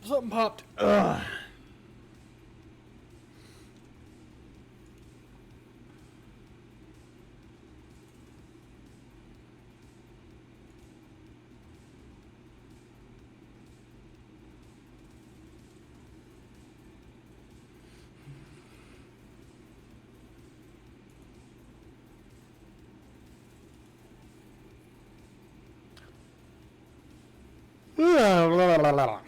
Something popped. Ugh. Blah, blah, blah, blah.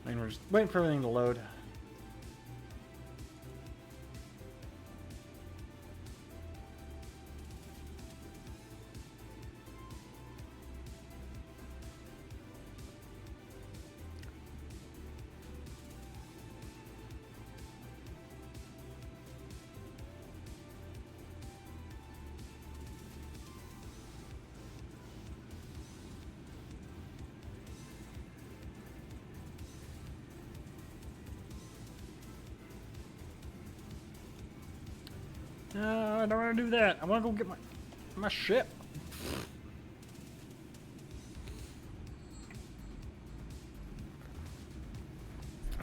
And we're just waiting for everything to load. I don't want to do that. I want to go get my ship.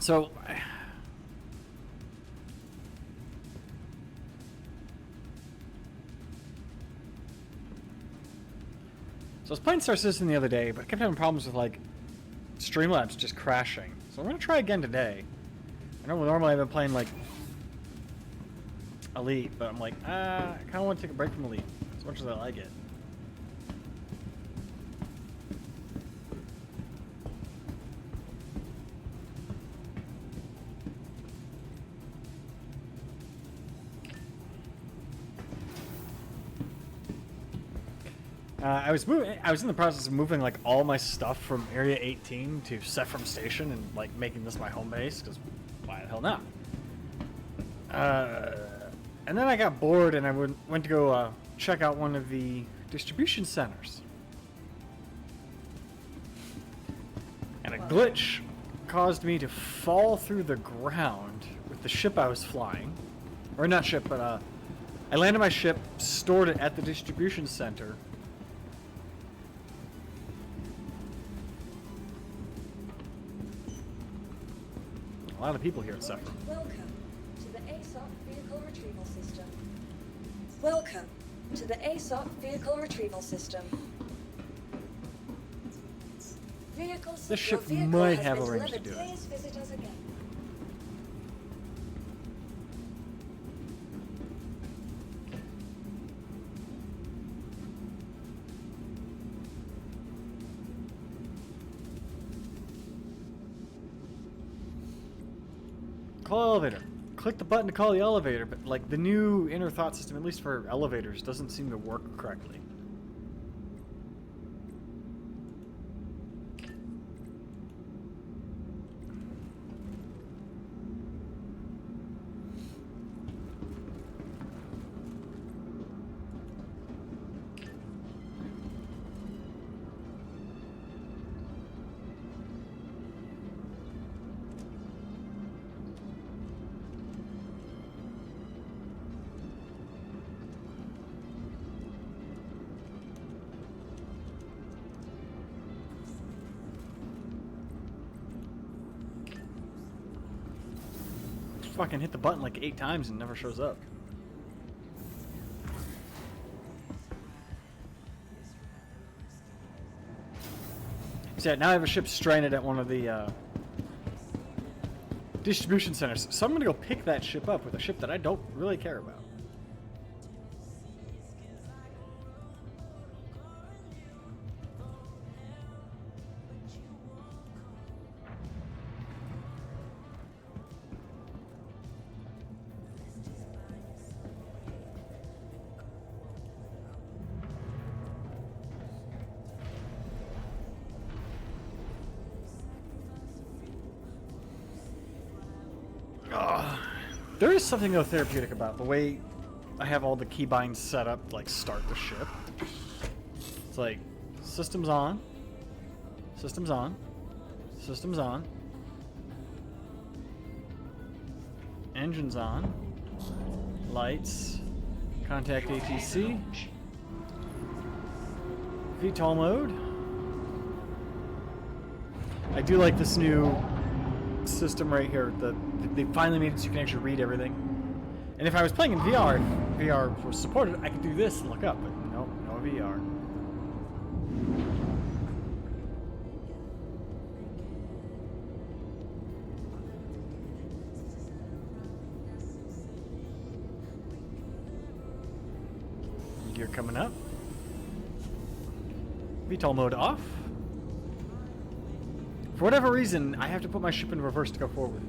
So I was playing Star Citizen the other day, but I kept having problems with like Streamlabs just crashing. So I'm gonna try again today. I know normally I've been playing like Elite, but I'm like, I kind of want to take a break from Elite as much as I like it. I was in the process of moving like all my stuff from Area 18 to Sephram Station and like making this my home base because why the hell not? And then I got bored and I went to go check out one of the distribution centers. And a glitch caused me to fall through the ground with the ship I was flying. Or not ship, but I landed my ship, stored it at the distribution center. A lot of people here at Sephram. Welcome to the ASOP Vehicle Retrieval System. Welcome to the ASOP Vehicle Retrieval System. This ship might have a range to do it. Please visit us again. Call elevator. Click the button to call the elevator, but like the new inner thought system, at least for elevators, doesn't seem to work correctly. Fucking hit the button like 8 times and never shows up. So yeah, now I have a ship stranded at one of the distribution centers. So I'm gonna go pick that ship up with a ship that I don't really care about. There is something though therapeutic about the way I have all the keybinds set up to like start the ship. It's like systems on, systems on, systems on, engines on, lights, Contact ATC. VTOL mode. I do like this new system right here. They finally made it so you can actually read everything. And if I was playing in VR, if VR was supported, I could do this and look up, but nope, no VR. Gear coming up. VTOL mode off. For whatever reason, I have to put my ship in reverse to go forward.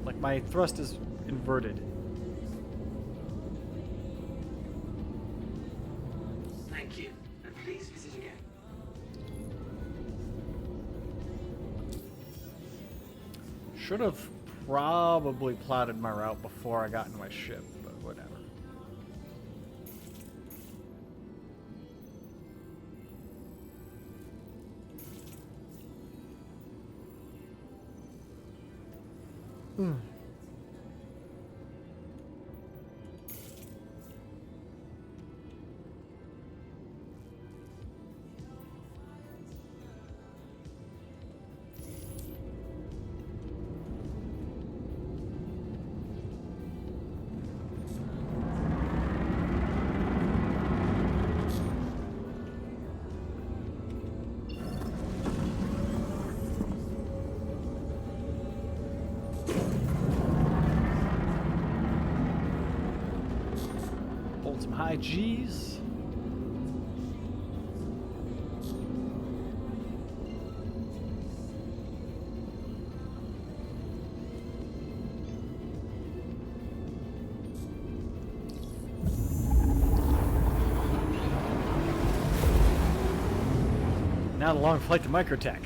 Like my thrust is inverted. Thank you, and please visit again. Should have probably plotted my route before I got into my ship, but whatever. Hold some high G's. Now the long flight to Microtech.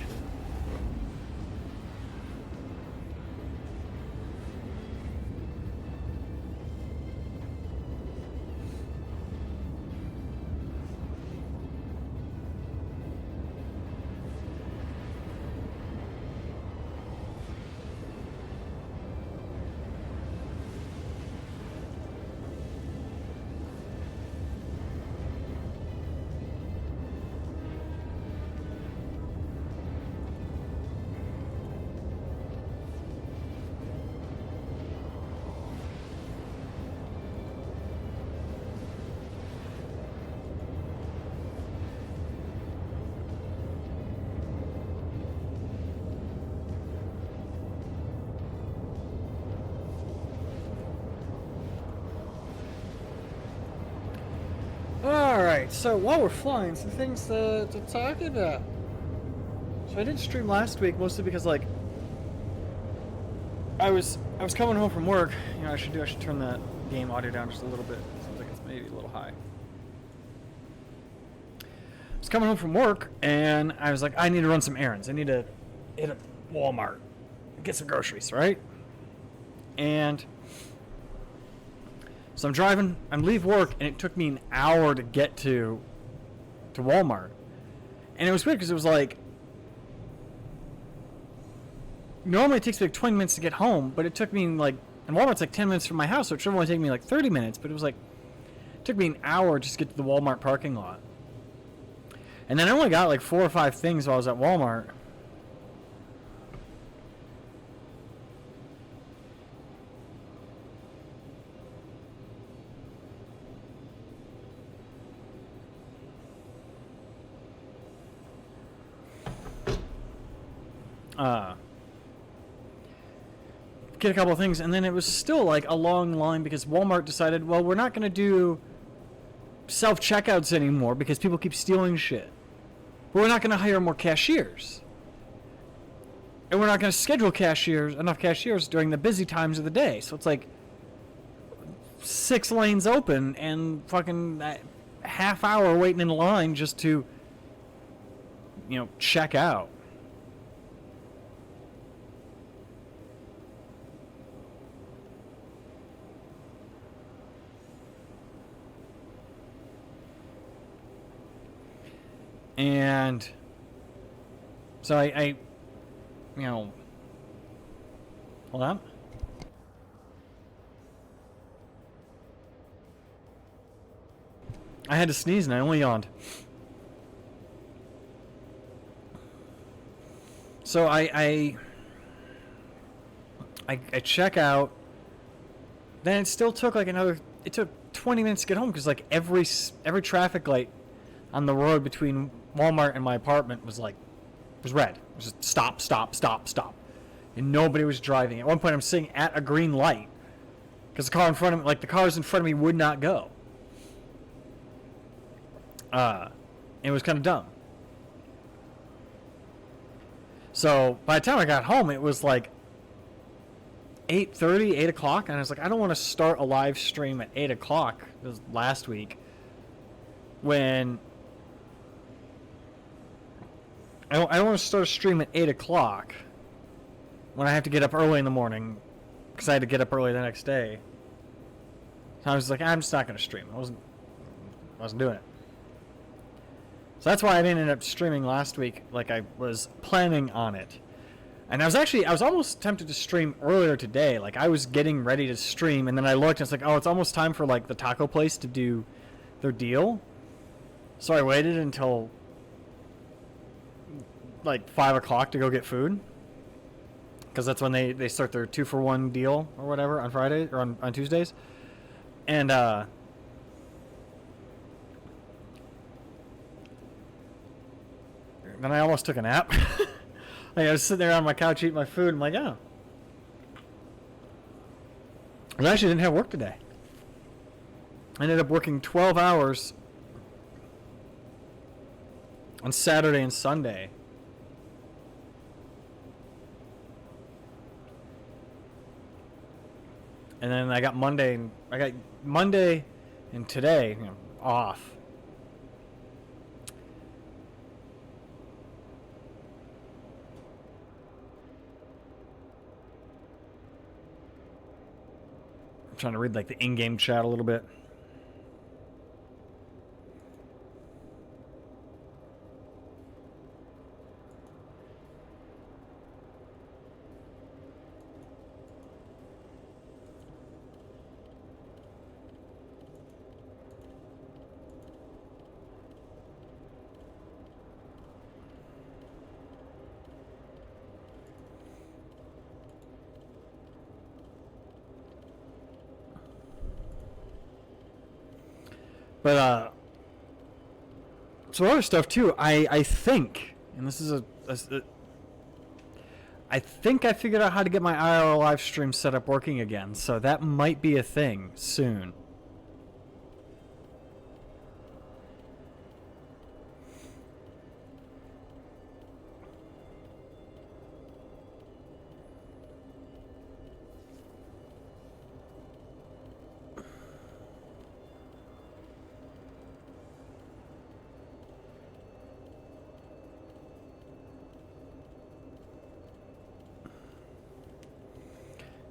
Alright, so while we're flying, some things to talk about. So I didn't stream last week, mostly because, like, I was coming home from work. You know, I should turn that game audio down just a little bit. Sounds like it's maybe a little high. I was coming home from work, and I was like, I need to run some errands. I need to hit a Walmart, get some groceries, right? And so I'm driving, I'm leave work, and it took me an hour to get to Walmart. And it was weird because it was like, normally it takes me like 20 minutes to get home, but it took me like, and Walmart's like 10 minutes from my house, so it should only take me like 30 minutes, but it was like, it took me an hour just to get to the Walmart parking lot. And then I only got like 4 or 5 things while I was at Walmart. Get a couple of things, and then it was still like a long line because Walmart decided, well, we're not going to do self-checkouts anymore because people keep stealing shit. But we're not going to hire more cashiers. And we're not going to schedule enough cashiers during the busy times of the day. So it's like 6 lanes open and fucking half hour waiting in line just to, you know, check out. And so I you know, hold on. I had to sneeze and I only yawned. So I check out. Then it still took like another. It took 20 minutes to get home because like every traffic light on the road between Walmart and my apartment was red. It was just stop, stop, stop, stop, and nobody was driving. At one point, I'm sitting at a green light because the car in front of me, like the cars in front of me, would not go. It was kind of dumb. So by the time I got home, it was like 8:30, 8 o'clock, and I was like, I don't want to start a live stream at 8 o'clock. It was last week when I don't want to start a stream at 8 o'clock when I have to get up early in the morning because I had to get up early the next day. So I was like, I'm just not going to stream. I wasn't doing it. So that's why I didn't end up streaming last week like I was planning on it. And I was almost tempted to stream earlier today. Like I was getting ready to stream, and then I looked and it's like, oh, it's almost time for like the taco place to do their deal. So I waited until like 5 o'clock to go get food, because that's when they start their 2-for-1 deal or whatever on Friday or on Tuesdays. And then I almost took a nap. Like I was sitting there on my couch eating my food. I'm like, oh. I actually didn't have work today. I ended up working 12 hours on Saturday and Sunday. And then I got Monday and today, off. I'm trying to read like the in-game chat a little bit. But some other stuff too. I think, and this is I think I figured out how to get my IRL live stream set up working again. So that might be a thing soon.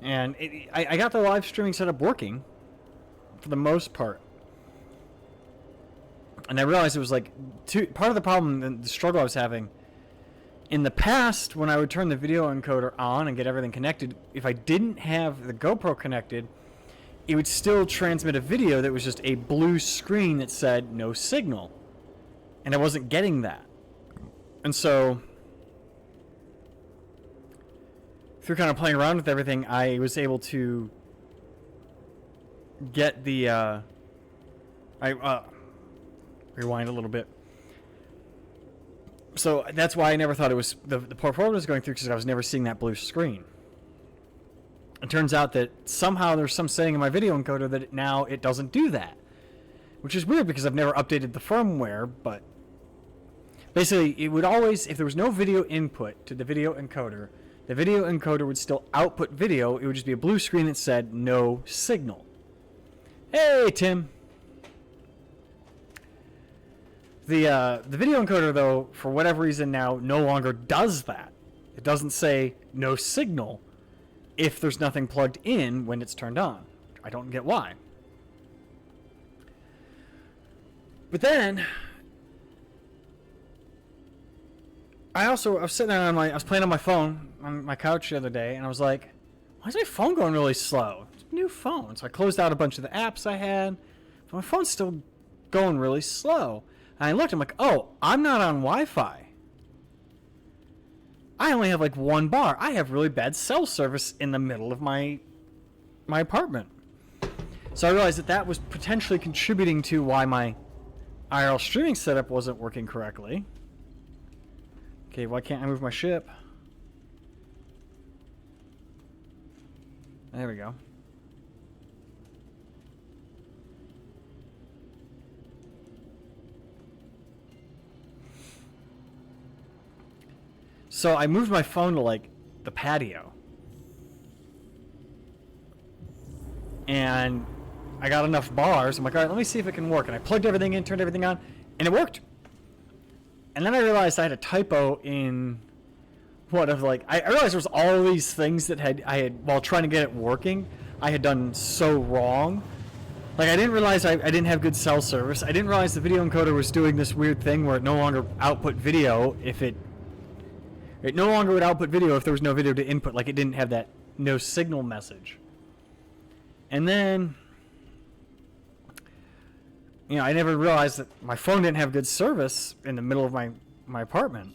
And I got the live streaming setup working for the most part. And I realized it was like part of the problem and the struggle I was having in the past when I would turn the video encoder on and get everything connected. If I didn't have the GoPro connected, it would still transmit a video that was just a blue screen that said no signal. And I wasn't getting that. And so through kind of playing around with everything, I was able to get the rewind a little bit. So that's why I never thought it was the portfolio was going through, because I was never seeing that blue screen. It turns out that somehow there's some setting in my video encoder that now it doesn't do that, which is weird because I've never updated the firmware. But basically, it would always, if there was no video input to the video encoder, the video encoder would still output video. It would just be a blue screen that said no signal. Hey, Tim. The video encoder, though, for whatever reason now, no longer does that. It doesn't say no signal if there's nothing plugged in when it's turned on. I don't get why. But then I was sitting there on I was playing on my phone on my couch the other day, and I was like, why is my phone going really slow? It's a new phone. So I closed out a bunch of the apps I had, but my phone's still going really slow. And I looked, I'm like, oh, I'm not on Wi-Fi. I only have like 1 bar. I have really bad cell service in the middle of my apartment. So I realized that that was potentially contributing to why my IRL streaming setup wasn't working correctly. Okay, why can't I move my ship? There we go. So I moved my phone to like the patio. And I got enough bars. I'm like, all right, let me see if it can work. And I plugged everything in, turned everything on, and it worked. And then I realized I had a typo in I realized there was all these things that I had while trying to get it working, I had done so wrong. Like, I didn't realize I didn't have good cell service. I didn't realize the video encoder was doing this weird thing where it no longer output video if it no longer would output video if there was no video to input. Like, it didn't have that no signal message. And then, you know, I never realized that my phone didn't have good service in the middle of my apartment.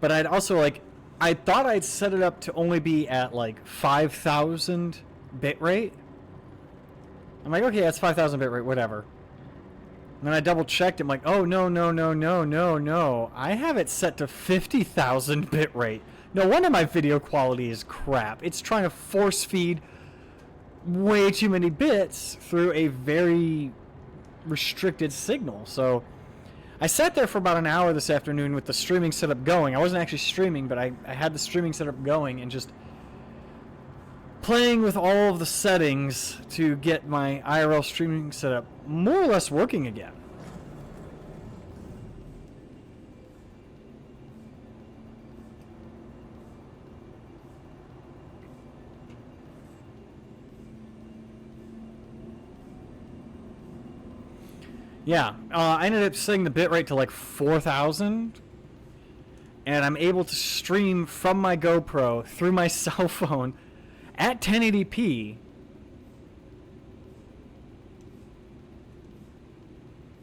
But I'd also, like, I thought I'd set it up to only be at, like, 5,000 bitrate. I'm like, okay, that's 5,000 bitrate, whatever. And then I double-checked. I'm like, oh, no. I have it set to 50,000 bitrate. No wonder my video quality is crap. It's trying to force-feed way too many bits through a very restricted signal. So I sat there for about an hour this afternoon with the streaming setup going. I wasn't actually streaming, but I had the streaming setup going and just playing with all of the settings to get my IRL streaming setup more or less working again. Yeah, I ended up setting the bitrate to like 4,000, and I'm able to stream from my GoPro through my cell phone at 1080p.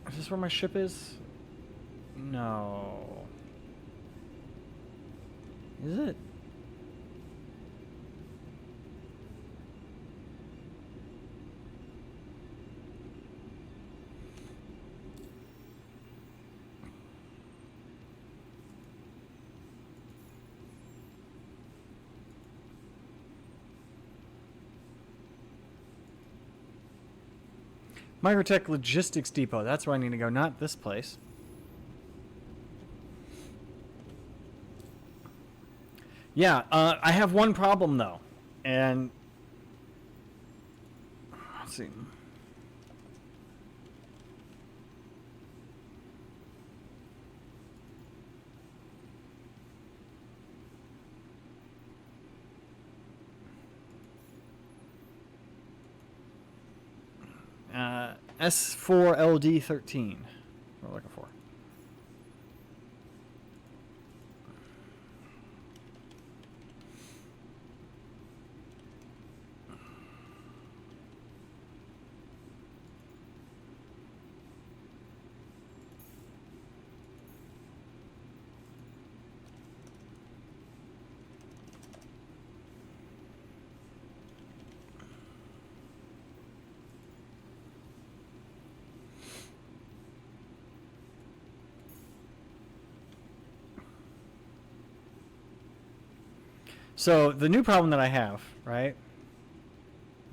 Is this where my ship is? No. Is it? Microtech Logistics Depot. That's where I need to go, not this place. Yeah, I have one problem, though. And let's see. S4LD13. What we're looking for. So the new problem that I have, right?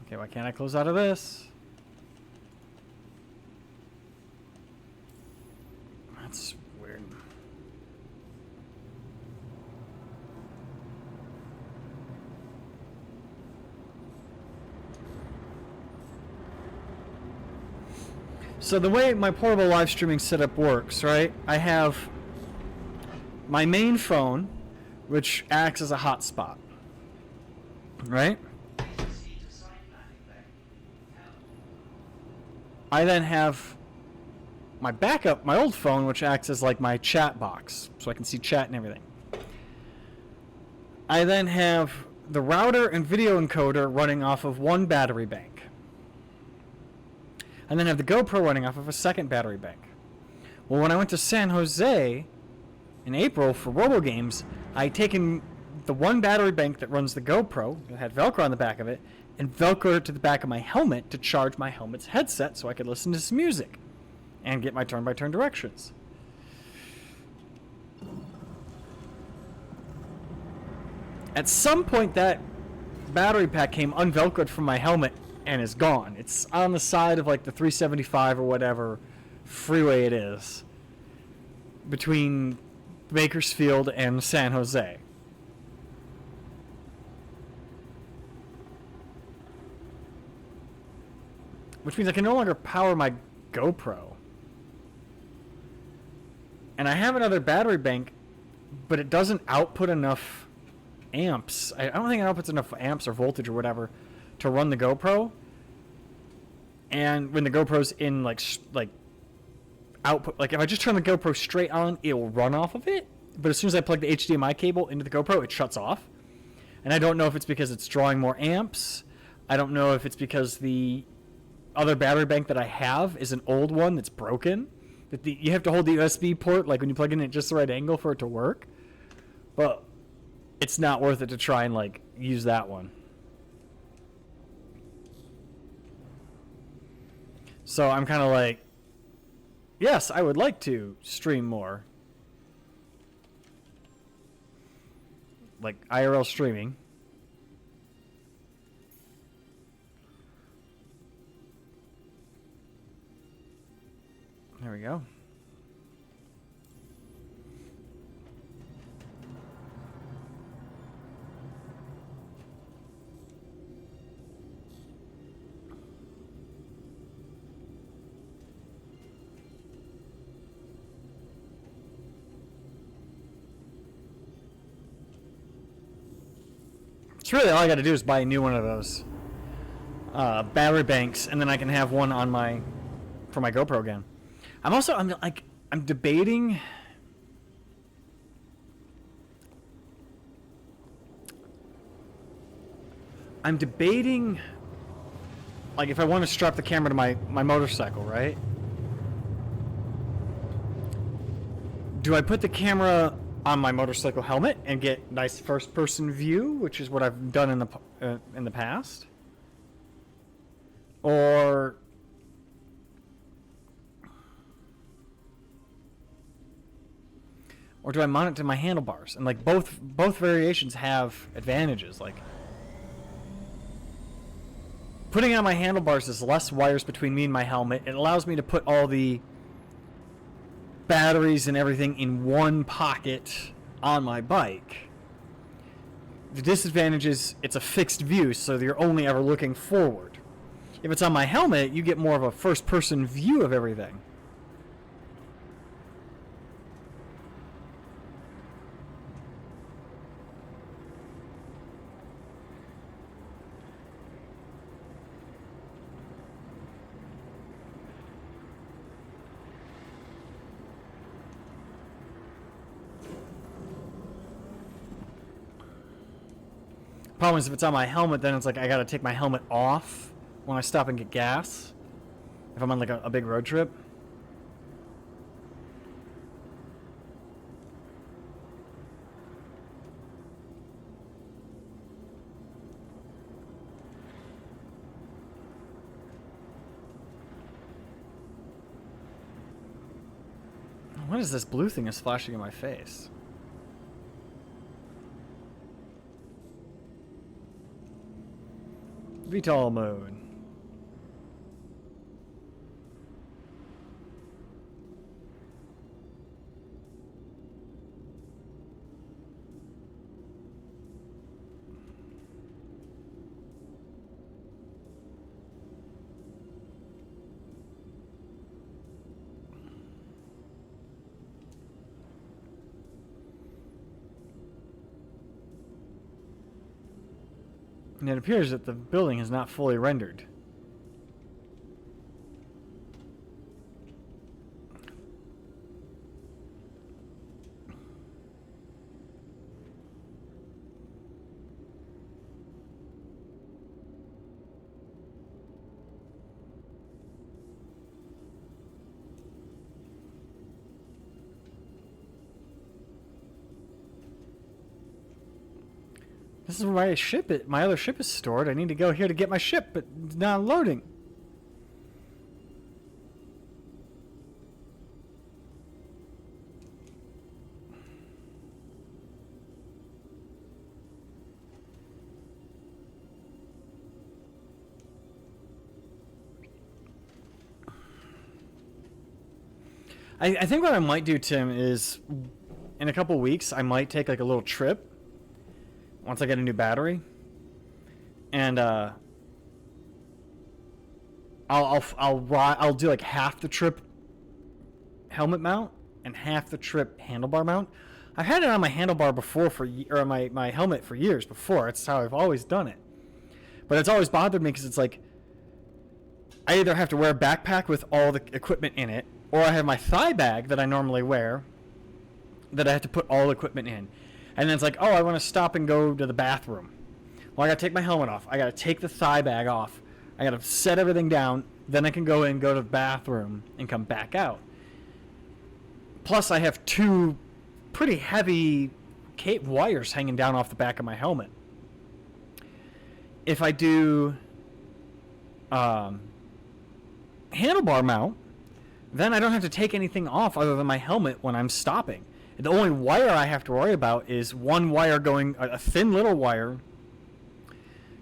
Okay, why can't I close out of this? That's weird. So the way my portable live streaming setup works, right? I have my main phone, which acts as a hotspot, right? I then have my backup, my old phone, which acts as like my chat box, so I can see chat and everything. I then have the router and video encoder running off of one battery bank. And then have the GoPro running off of a second battery bank. Well, when I went to San Jose in April for RoboGames, I'd taken the one battery bank that runs the GoPro, that had Velcro on the back of it, and Velcroed it to the back of my helmet to charge my helmet's headset so I could listen to some music and get my turn-by-turn directions. At some point, that battery pack came unvelcroed from my helmet and is gone. It's on the side of like the 375 or whatever freeway it is between Bakersfield and San Jose. Which means I can no longer power my GoPro. And I have another battery bank, but it doesn't output enough amps. I don't think it outputs enough amps or voltage or whatever to run the GoPro. And when the GoPro's in like output, like if I just turn the GoPro straight on, it will run off of it. But as soon as I plug the HDMI cable into the GoPro, it shuts off. And I don't know if it's because it's drawing more amps. I don't know if it's because the other battery bank that I have is an old one that's broken. That you have to hold the USB port, like when you plug in at just the right angle for it to work. But it's not worth it to try and like use that one. So I'm kind of like, yes, I would like to stream more. Like IRL streaming. There we go. It's really all I got to do is buy a new one of those battery banks, and then I can have one on for my GoPro again. I'm debating. Like if I want to strap the camera to my motorcycle, right? Do I put the camera on my motorcycle helmet and get nice first-person view, which is what I've done in the past, or do I mount it to my handlebars? And like both variations have advantages. Like putting it on my handlebars is less wires between me and my helmet. It allows me to put all the batteries and everything in one pocket on my bike. The disadvantage is it's a fixed view, so you're only ever looking forward. If it's on my helmet, you get more of a first-person view of everything. Problem is, if it's on my helmet, then it's like I gotta take my helmet off when I stop and get gas. If I'm on like a big road trip. What is this blue thing that's flashing in my face? VTOL mode. And it appears that the building is not fully rendered. This is where my other ship is stored. I need to go here to get my ship, but it's not loading. I think what I might do, Tim, is in a couple weeks I might take like a little trip once I get a new battery, and I'll do like half the trip helmet mount and half the trip handlebar mount. I've had it on my handlebar before or my helmet for years before. It's how I've always done it, but it's always bothered me because it's like I either have to wear a backpack with all the equipment in it, or I have my thigh bag that I normally wear that I have to put all the equipment in. And then it's like, oh, I want to stop and go to the bathroom. Well, I got to take my helmet off. I got to take the thigh bag off. I got to set everything down. Then I can go in, go to the bathroom, and come back out. Plus, I have two pretty heavy wires hanging down off the back of my helmet. If I do handlebar mount, then I don't have to take anything off other than my helmet when I'm stopping. The only wire I have to worry about is one wire going, a thin little wire,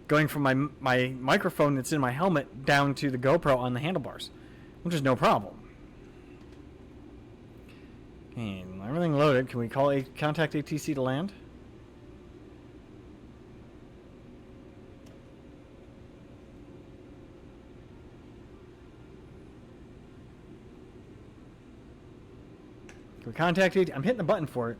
going from my microphone that's in my helmet down to the GoPro on the handlebars, which is no problem. Okay, everything loaded. Can we contact ATC to land? Can we contact ATC? I'm hitting the button for it.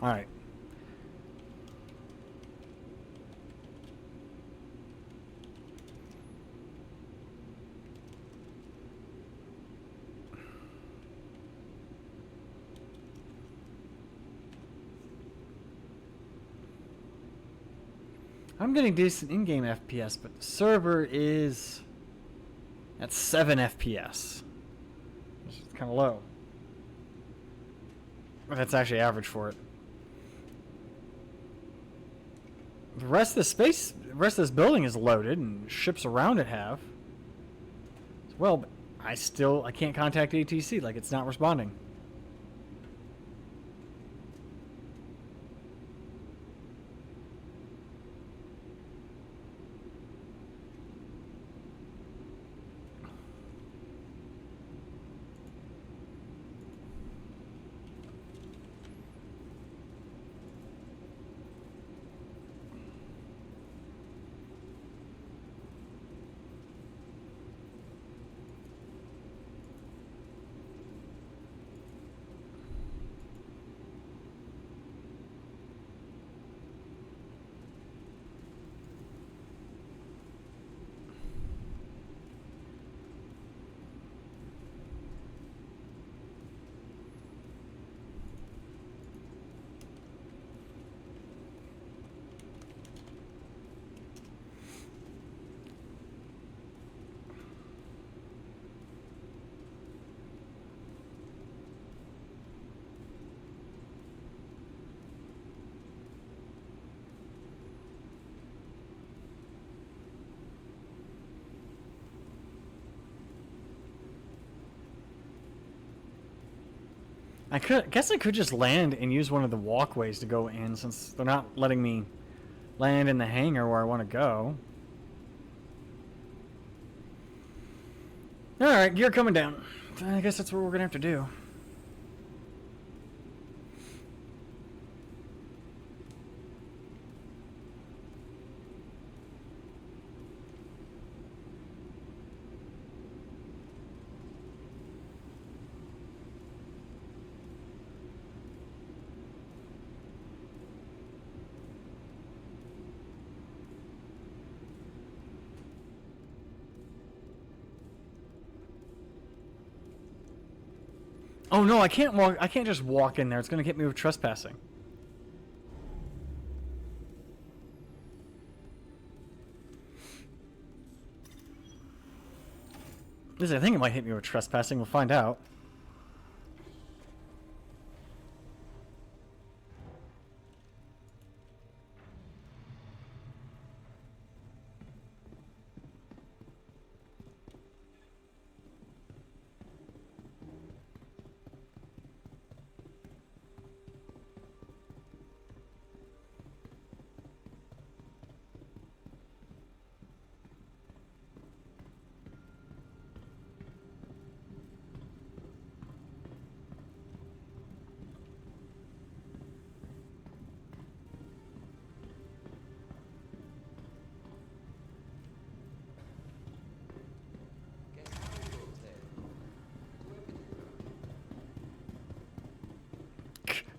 All right. I'm getting decent in-game FPS, but the server is at 7 FPS. Which is kind of low. But that's actually average for it. The rest of this building is loaded, and ships around it have. Well, but I can't contact ATC, like it's not responding. I guess I could just land and use one of the walkways to go in, since they're not letting me land in the hangar where I want to go. Alright, gear coming down. I guess that's what we're going to have to do. Oh no, I can't just walk in there. It's gonna get me with trespassing. least I think it might hit me with trespassing. We'll find out.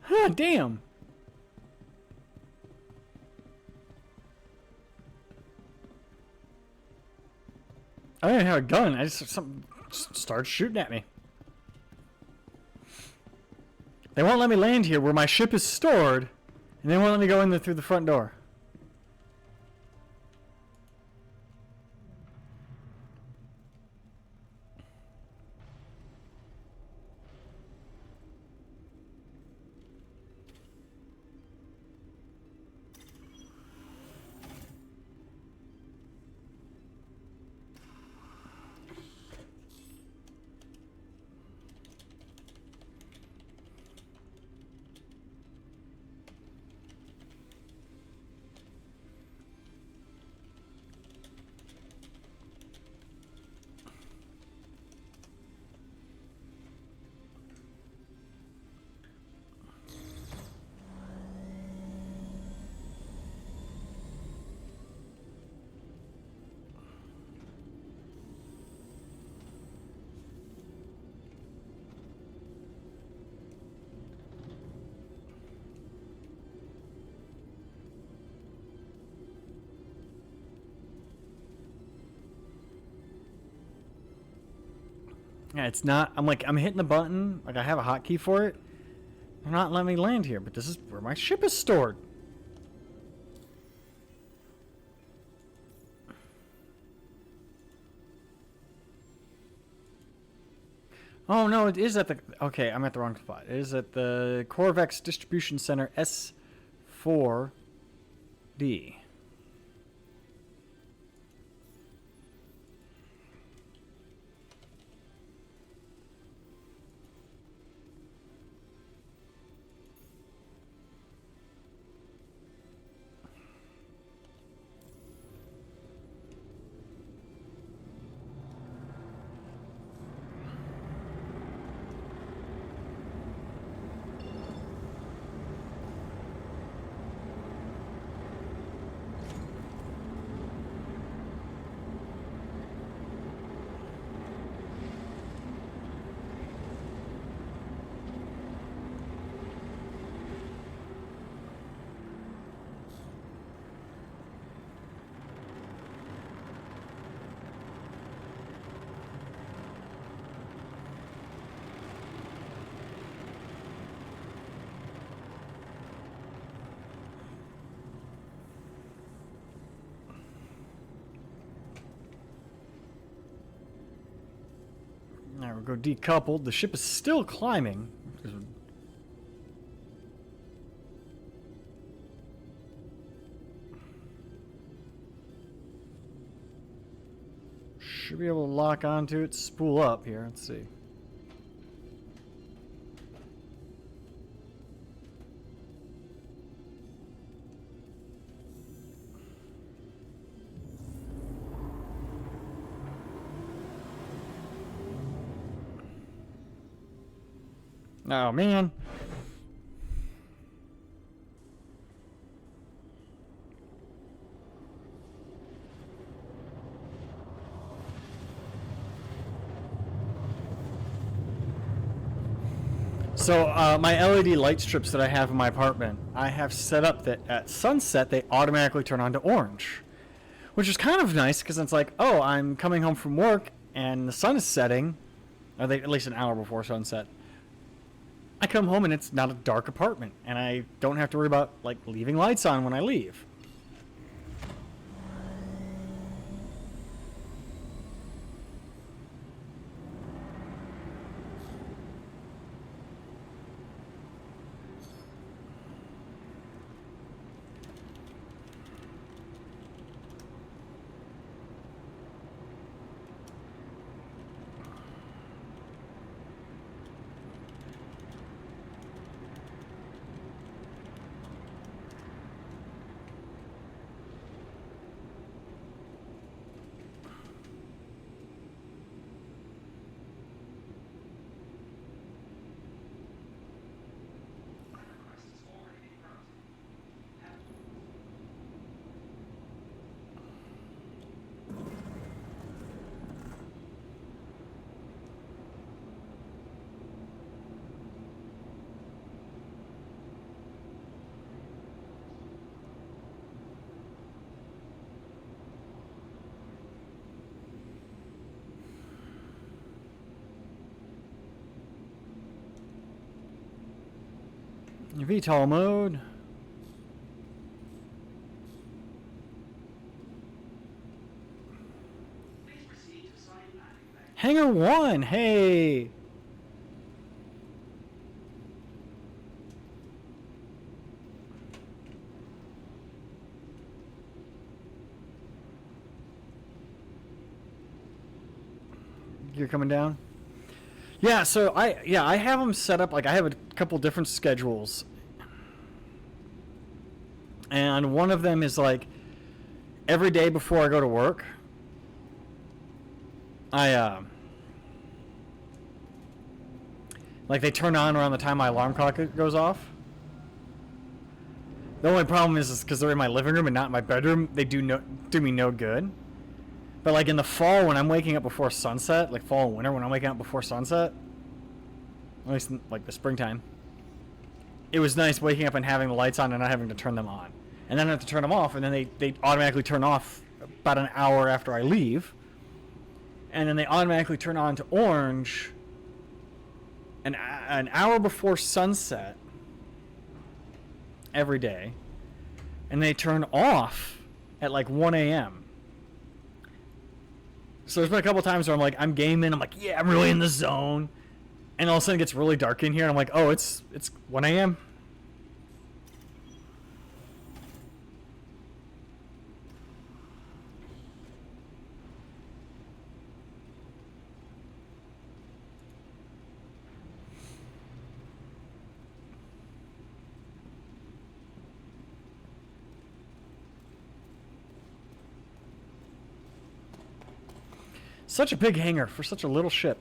Huh, damn. I didn't have a gun. I just something started shooting at me. They won't let me land here where my ship is stored, and they won't let me go in there through the front door. Yeah, it's not. I'm hitting the button. Like I have a hotkey for it. They're not letting me land here, but this is where my ship is stored. Oh no, it is at the. Okay, I'm at the wrong spot. It is at the Corvex Distribution Center S4D. Now we'll go decoupled. The ship is still climbing. Should be able to lock onto it, spool up here. Let's see. Oh man. So my LED light strips that I have in my apartment, I have set up that at sunset they automatically turn on to orange, which is kind of nice because it's like, oh, I'm coming home from work and the sun is setting, or at least an hour before sunset. I come home and it's not a dark apartment, and I don't have to worry about like leaving lights on when I leave. VTOL mode. Please proceed to assigned landing bay. Hangar 1, hey! You're coming down? Yeah, so I have them set up, like I have a couple different schedules. And one of them is like every day before I go to work, like they turn on around the time my alarm clock goes off. The only problem is because they're in my living room and not in my bedroom, they do me no good. But like in the fall when I'm waking up before sunset, like fall and winter when I'm waking up before sunset, at least in, like the springtime, it was nice waking up and having the lights on and not having to turn them on. And then I have to turn them off, and then they automatically turn off about an hour after I leave. And then they automatically turn on to orange an hour before sunset every day. And they turn off at like 1 a.m. So there's been a couple times where I'm gaming, I'm like, yeah, I'm really in the zone. And all of a sudden it gets really dark in here, and I'm like, oh, it's 1 a.m. Such a big hangar for such a little ship.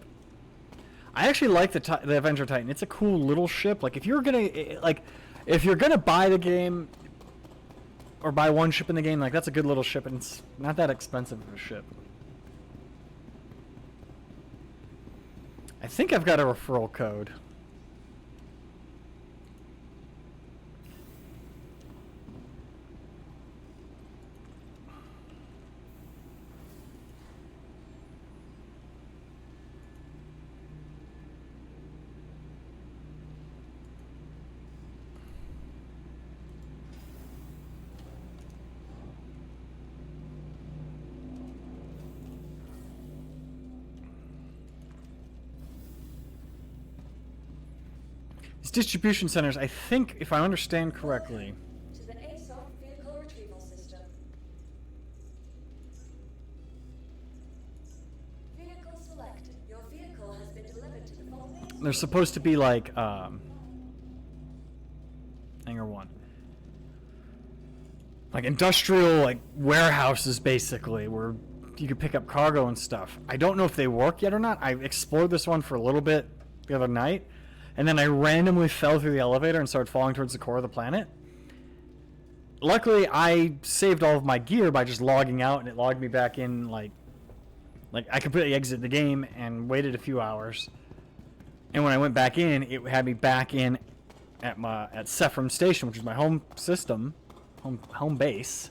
I actually like the Avenger Titan. It's a cool little ship. Like if you're gonna buy the game or buy one ship in the game, like that's a good little ship, and it's not that expensive of a ship. I think I've got a referral code. These distribution centers, I think, if I understand correctly, To the ASOP vehicle retrieval system. Vehicle selected. Your vehicle has been delivered to the following. they're supposed to be like Hangar 1. Like industrial like warehouses basically where you could pick up cargo and stuff. I don't know if they work yet or not. I explored this one for a little bit the other night, and then I randomly fell through the elevator and started falling towards the core of the planet. Luckily, I saved all of my gear by just logging out, and it logged me back in like I completely exited the game and waited a few hours. And when I went back in, it had me back in at Sephram Station, which is my home system, home base.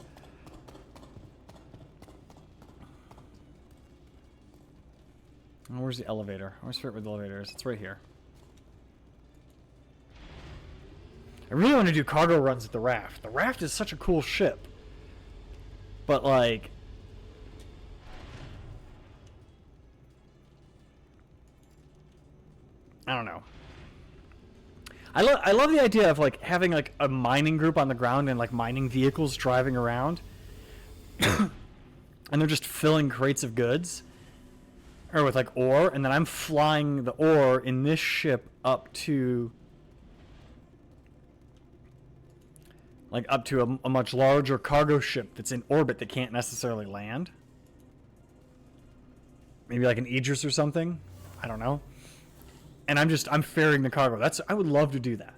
Oh, where's the elevator? I always forget where the elevator is. It's right here. I really want to do cargo runs at the Raft. The Raft is such a cool ship. But like, I don't know. I love the idea of like having like a mining group on the ground and like mining vehicles driving around. And they're just filling crates of goods. Or with like ore, and then I'm flying the ore in this ship up to a much larger cargo ship that's in orbit that can't necessarily land. Maybe like an Aegis or something. I don't know. And I'm ferrying the cargo. I would love to do that.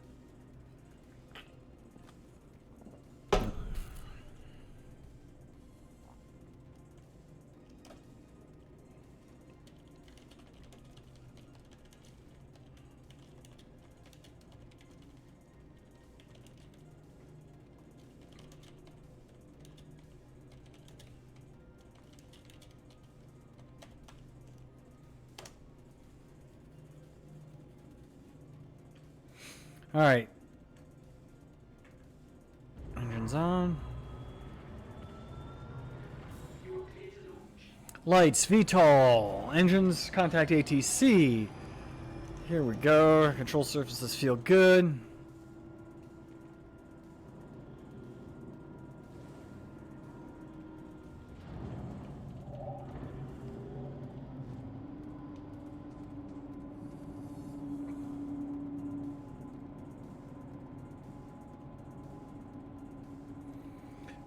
All right. Engines on. You are clear to launch. Lights, VTOL. Engines, contact ATC. Here we go. Control surfaces feel good.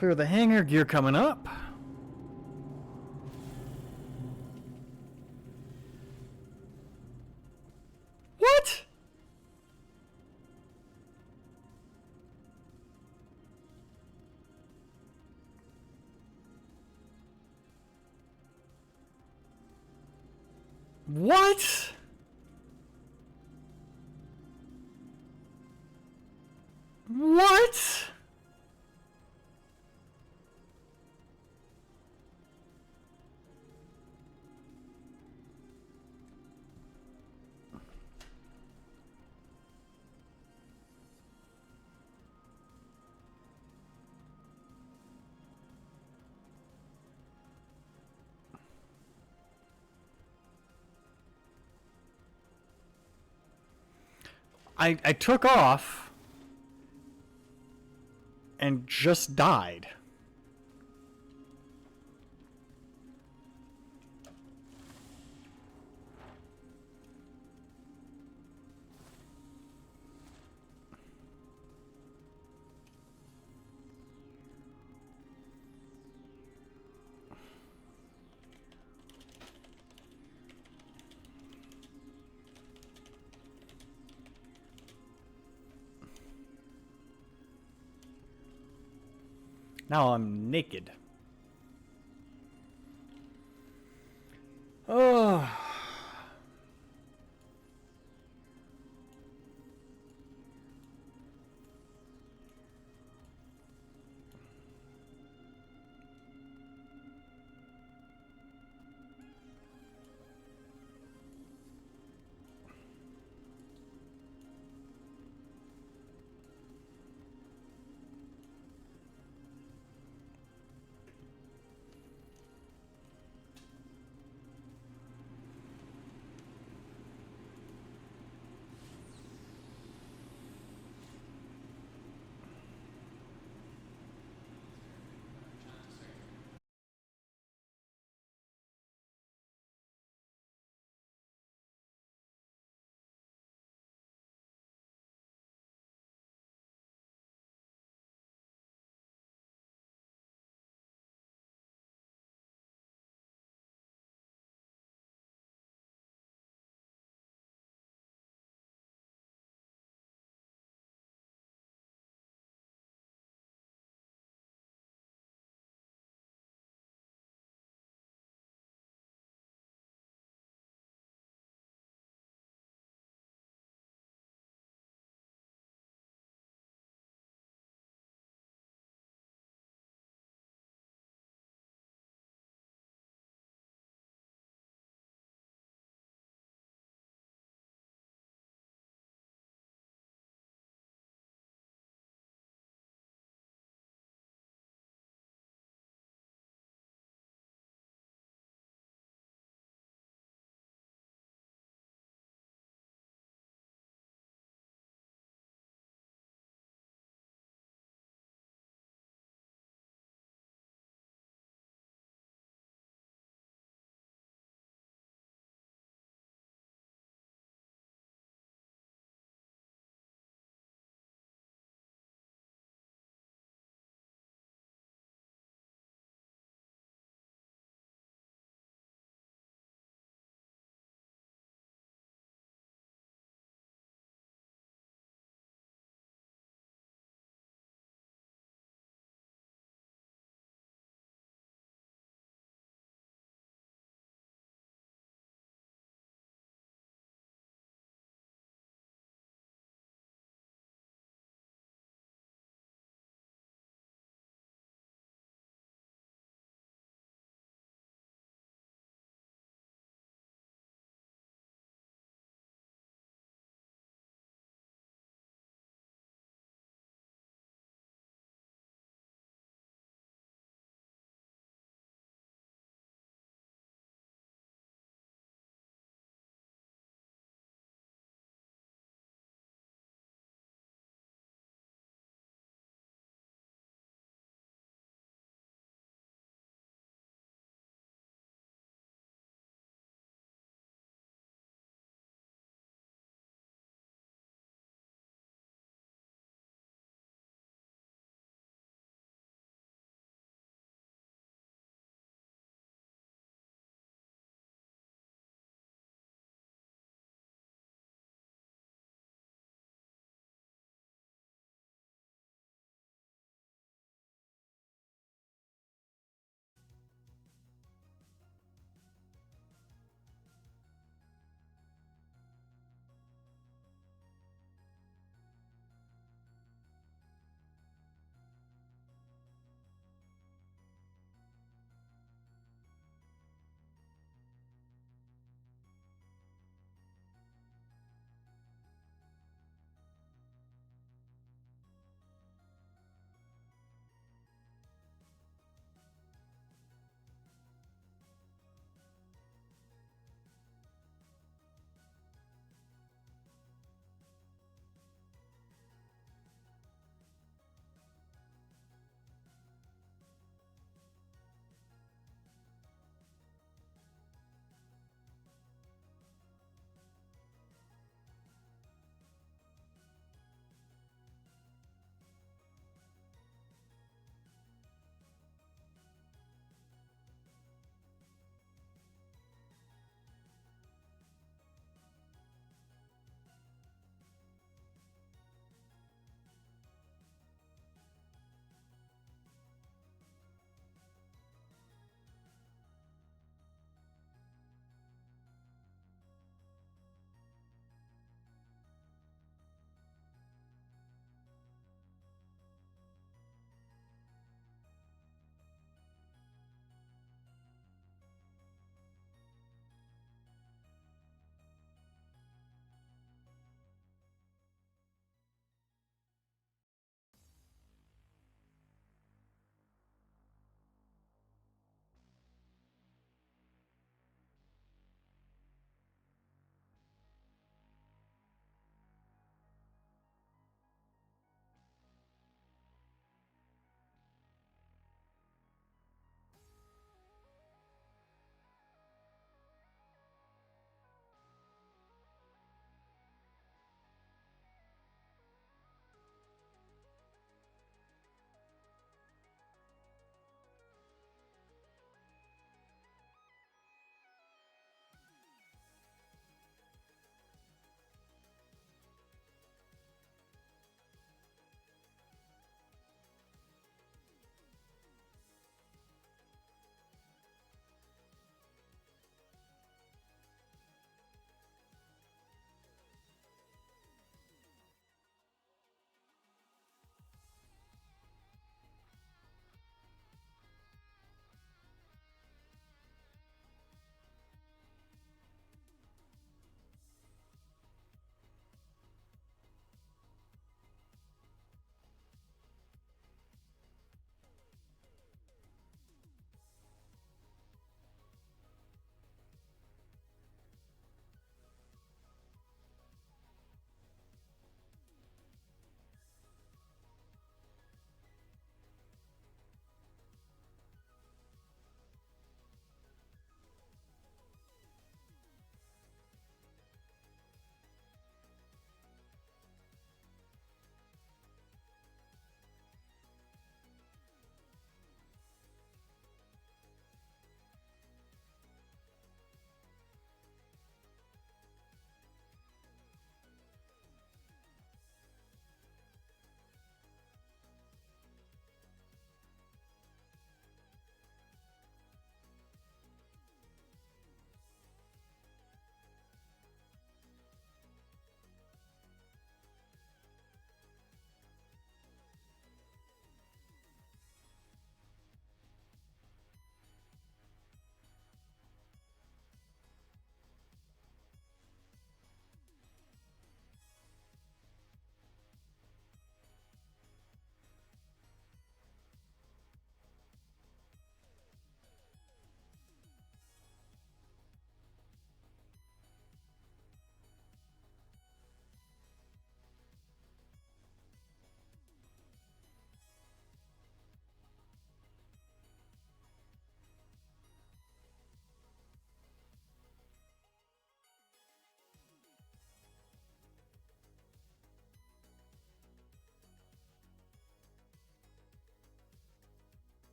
Clear the hangar, gear coming up. What? What? What? I took off and just died. Now I'm naked. Oh.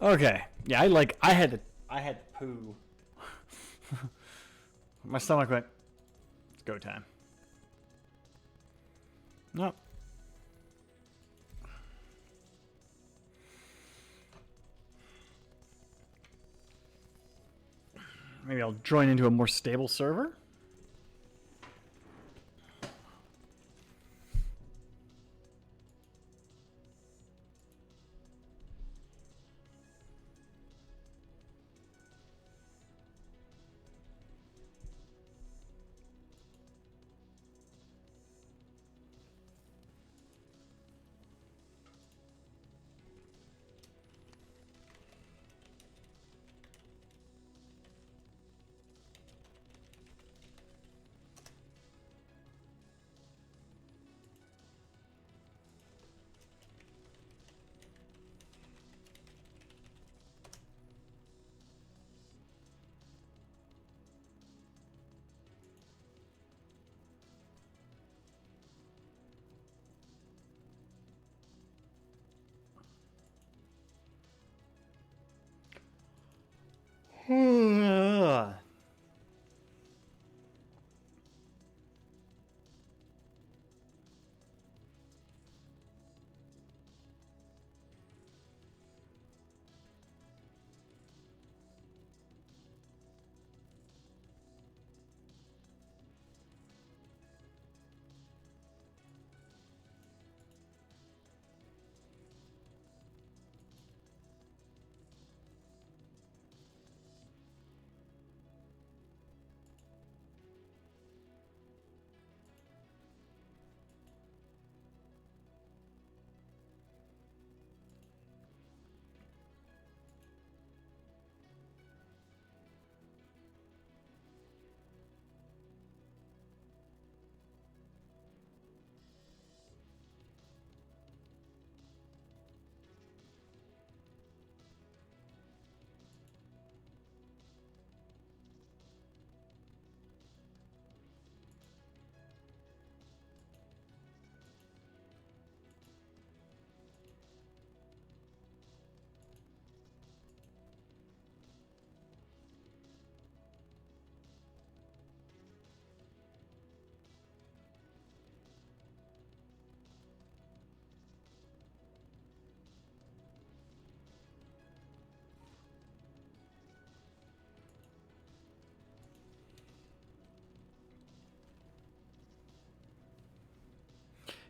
Okay. Yeah, I had to poo. My stomach went, it's go time. No. Maybe I'll join into a more stable server.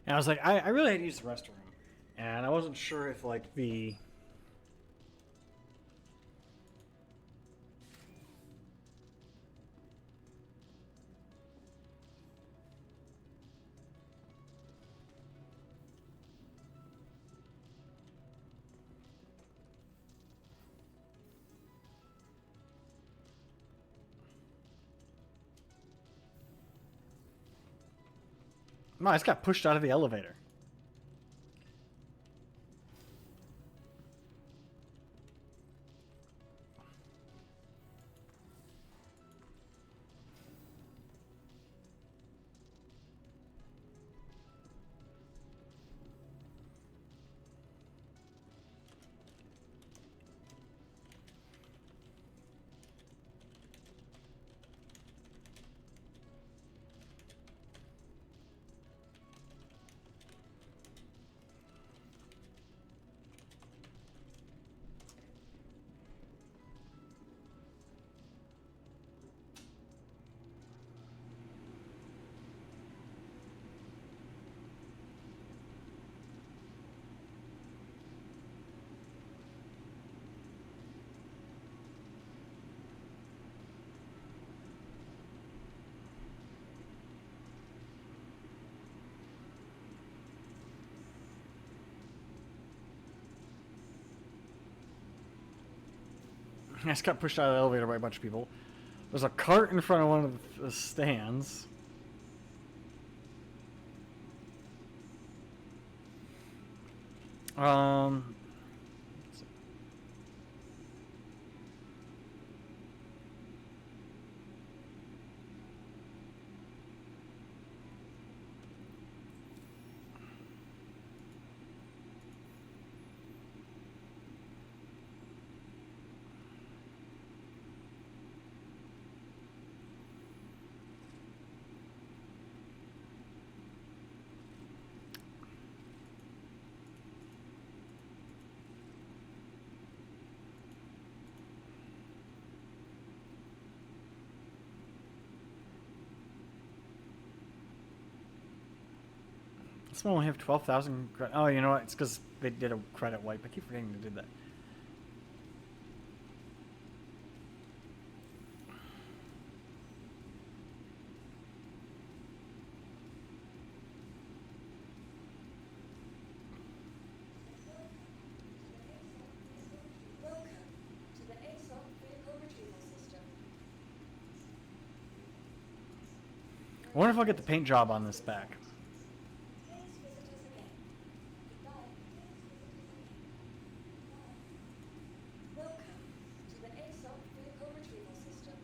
And I was like, I really had to use the restroom. And I wasn't sure if, like, the... No, I just got pushed out of the elevator. I just got pushed out of the elevator by a bunch of people. There's a cart in front of one of the stands. Um... This one only have 12,000 credit. Oh, you know what? It's because they did a credit wipe. I keep forgetting to do that. Welcome to the ASOP Vehicle Retrieval System. I wonder if I'll get the paint job on this back. Please visit us again. Goodbye. Welcome to the ASOP Vehicle Retrieval System.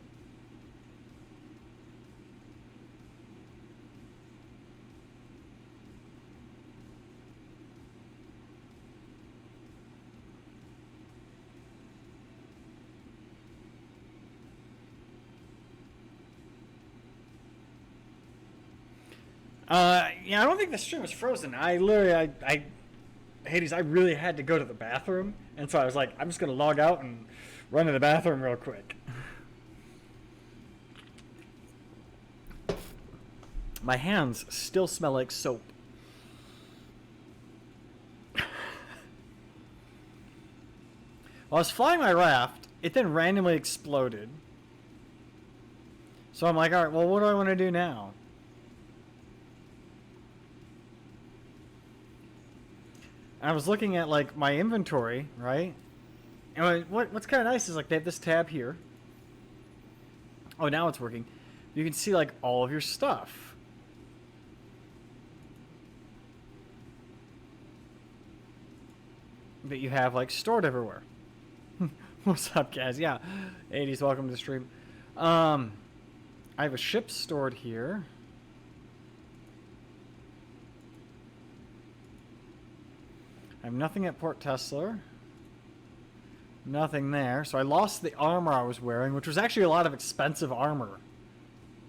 Yeah, I don't think the stream was frozen. I literally, Hades, I really had to go to the bathroom, and so I was like, I'm just gonna log out and run to the bathroom real quick. My hands still smell like soap. While I was flying my raft, it then randomly exploded. So I'm like, alright, well, what do I want to do now? I was looking at like my inventory, right? And what's kind of nice is like they have this tab here. Oh, now it's working. You can see like all of your stuff. That you have like stored everywhere. What's up, guys? Yeah, 80s. Welcome to the stream. I have a ship stored here. I have nothing at Port Tesla. Nothing there. So I lost the armor I was wearing, which was actually a lot of expensive armor.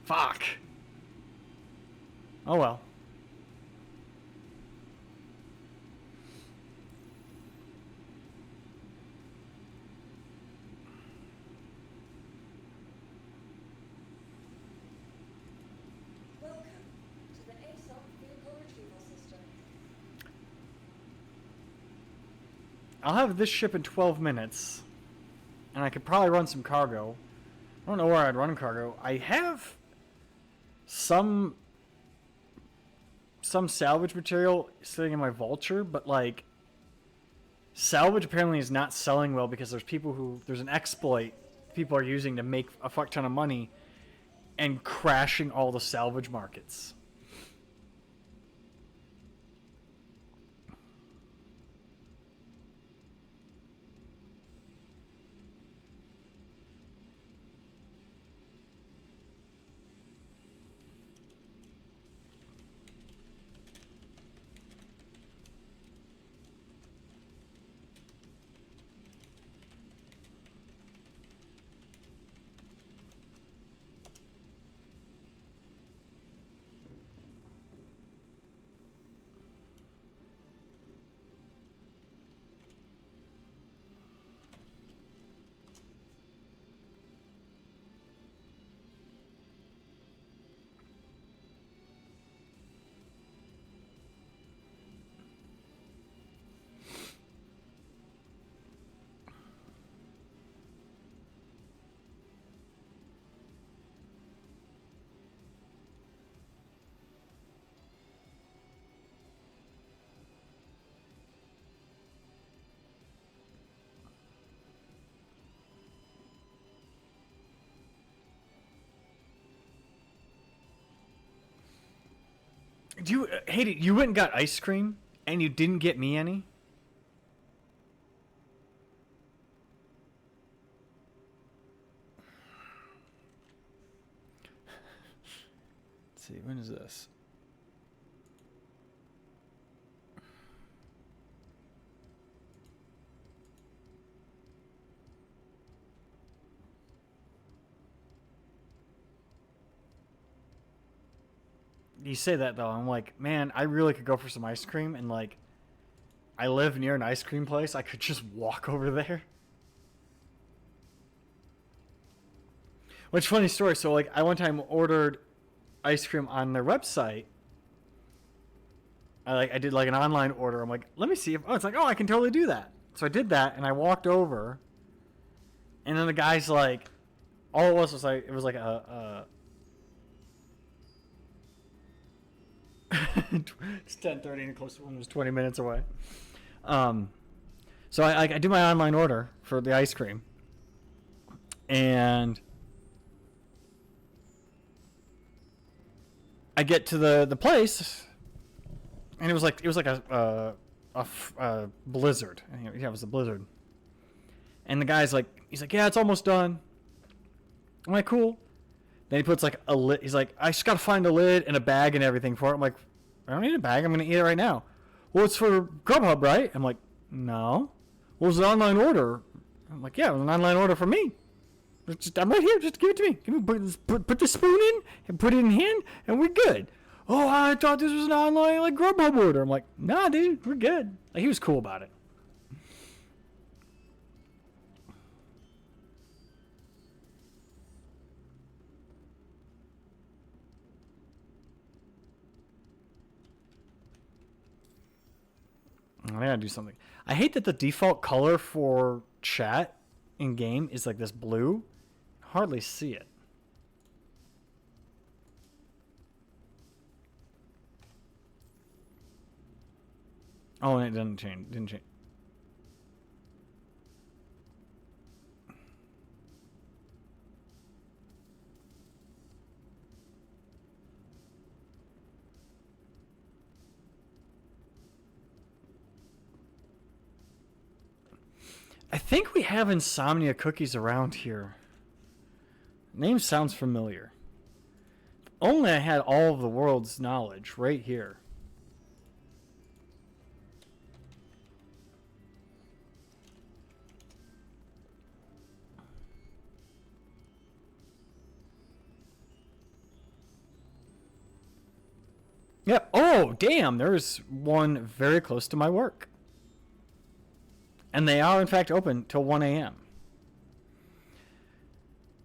Fuck. Oh well. Welcome to the ASOP Vehicle Retrieval System. I'll have this ship in 12 minutes. And I could probably run some cargo. I don't know where I'd run cargo. I have some salvage material sitting in my Vulture, but like salvage apparently is not selling well because there's an exploit people are using to make a fuck ton of money and crashing all the salvage markets. You went and got ice cream and you didn't get me any? Let's see, when is this? You say that though, I'm like, man, I really could go for some ice cream, and like, I live near an ice cream place. I could just walk over there. Which funny story. So like, I one time ordered ice cream on their website, I did like an online order. I'm like, let me see if it's like, oh, I can totally do that. So I did that, and I walked over, and then the guy's like, all it was like it was like it's 10:30 and close to one was 20 minutes away. So I do my online order for the ice cream, and I get to the place, and it was like a blizzard. Yeah, it was a blizzard. And the guy's like, he's like, yeah, it's almost done. I'm like, cool. Then he puts like a lid. He's like, I just gotta find a lid and a bag and everything for it. I'm like, I don't need a bag. I'm gonna eat it right now. Well, it's for Grubhub, right? I'm like, no. Well, it's an online order. I'm like, yeah, it was an online order for me. I'm right here. Just give it to me. Put the spoon in and put it in hand, and we're good. Oh, I thought this was an online like Grubhub order. I'm like, nah, dude, we're good. Like, he was cool about it. I gotta do something. I hate that the default color for chat in game is like this blue. Hardly see it. Oh, and it didn't change. Didn't change. I think we have Insomnia cookies around here. Name sounds familiar. If only I had all of the world's knowledge right here. Yep. Oh, damn. There's one very close to my work. And they are, in fact, open till 1 a.m.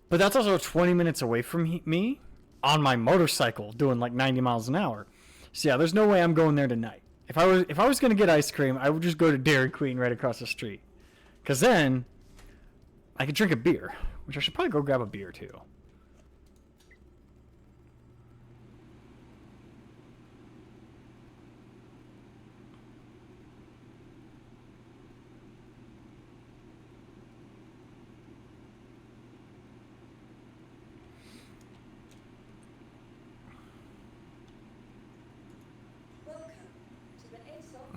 But that's also 20 minutes away from me on my motorcycle doing like 90 miles an hour. So yeah, there's no way I'm going there tonight. If I was going to get ice cream, I would just go to Dairy Queen right across the street. Because then I could drink a beer, which I should probably go grab a beer too.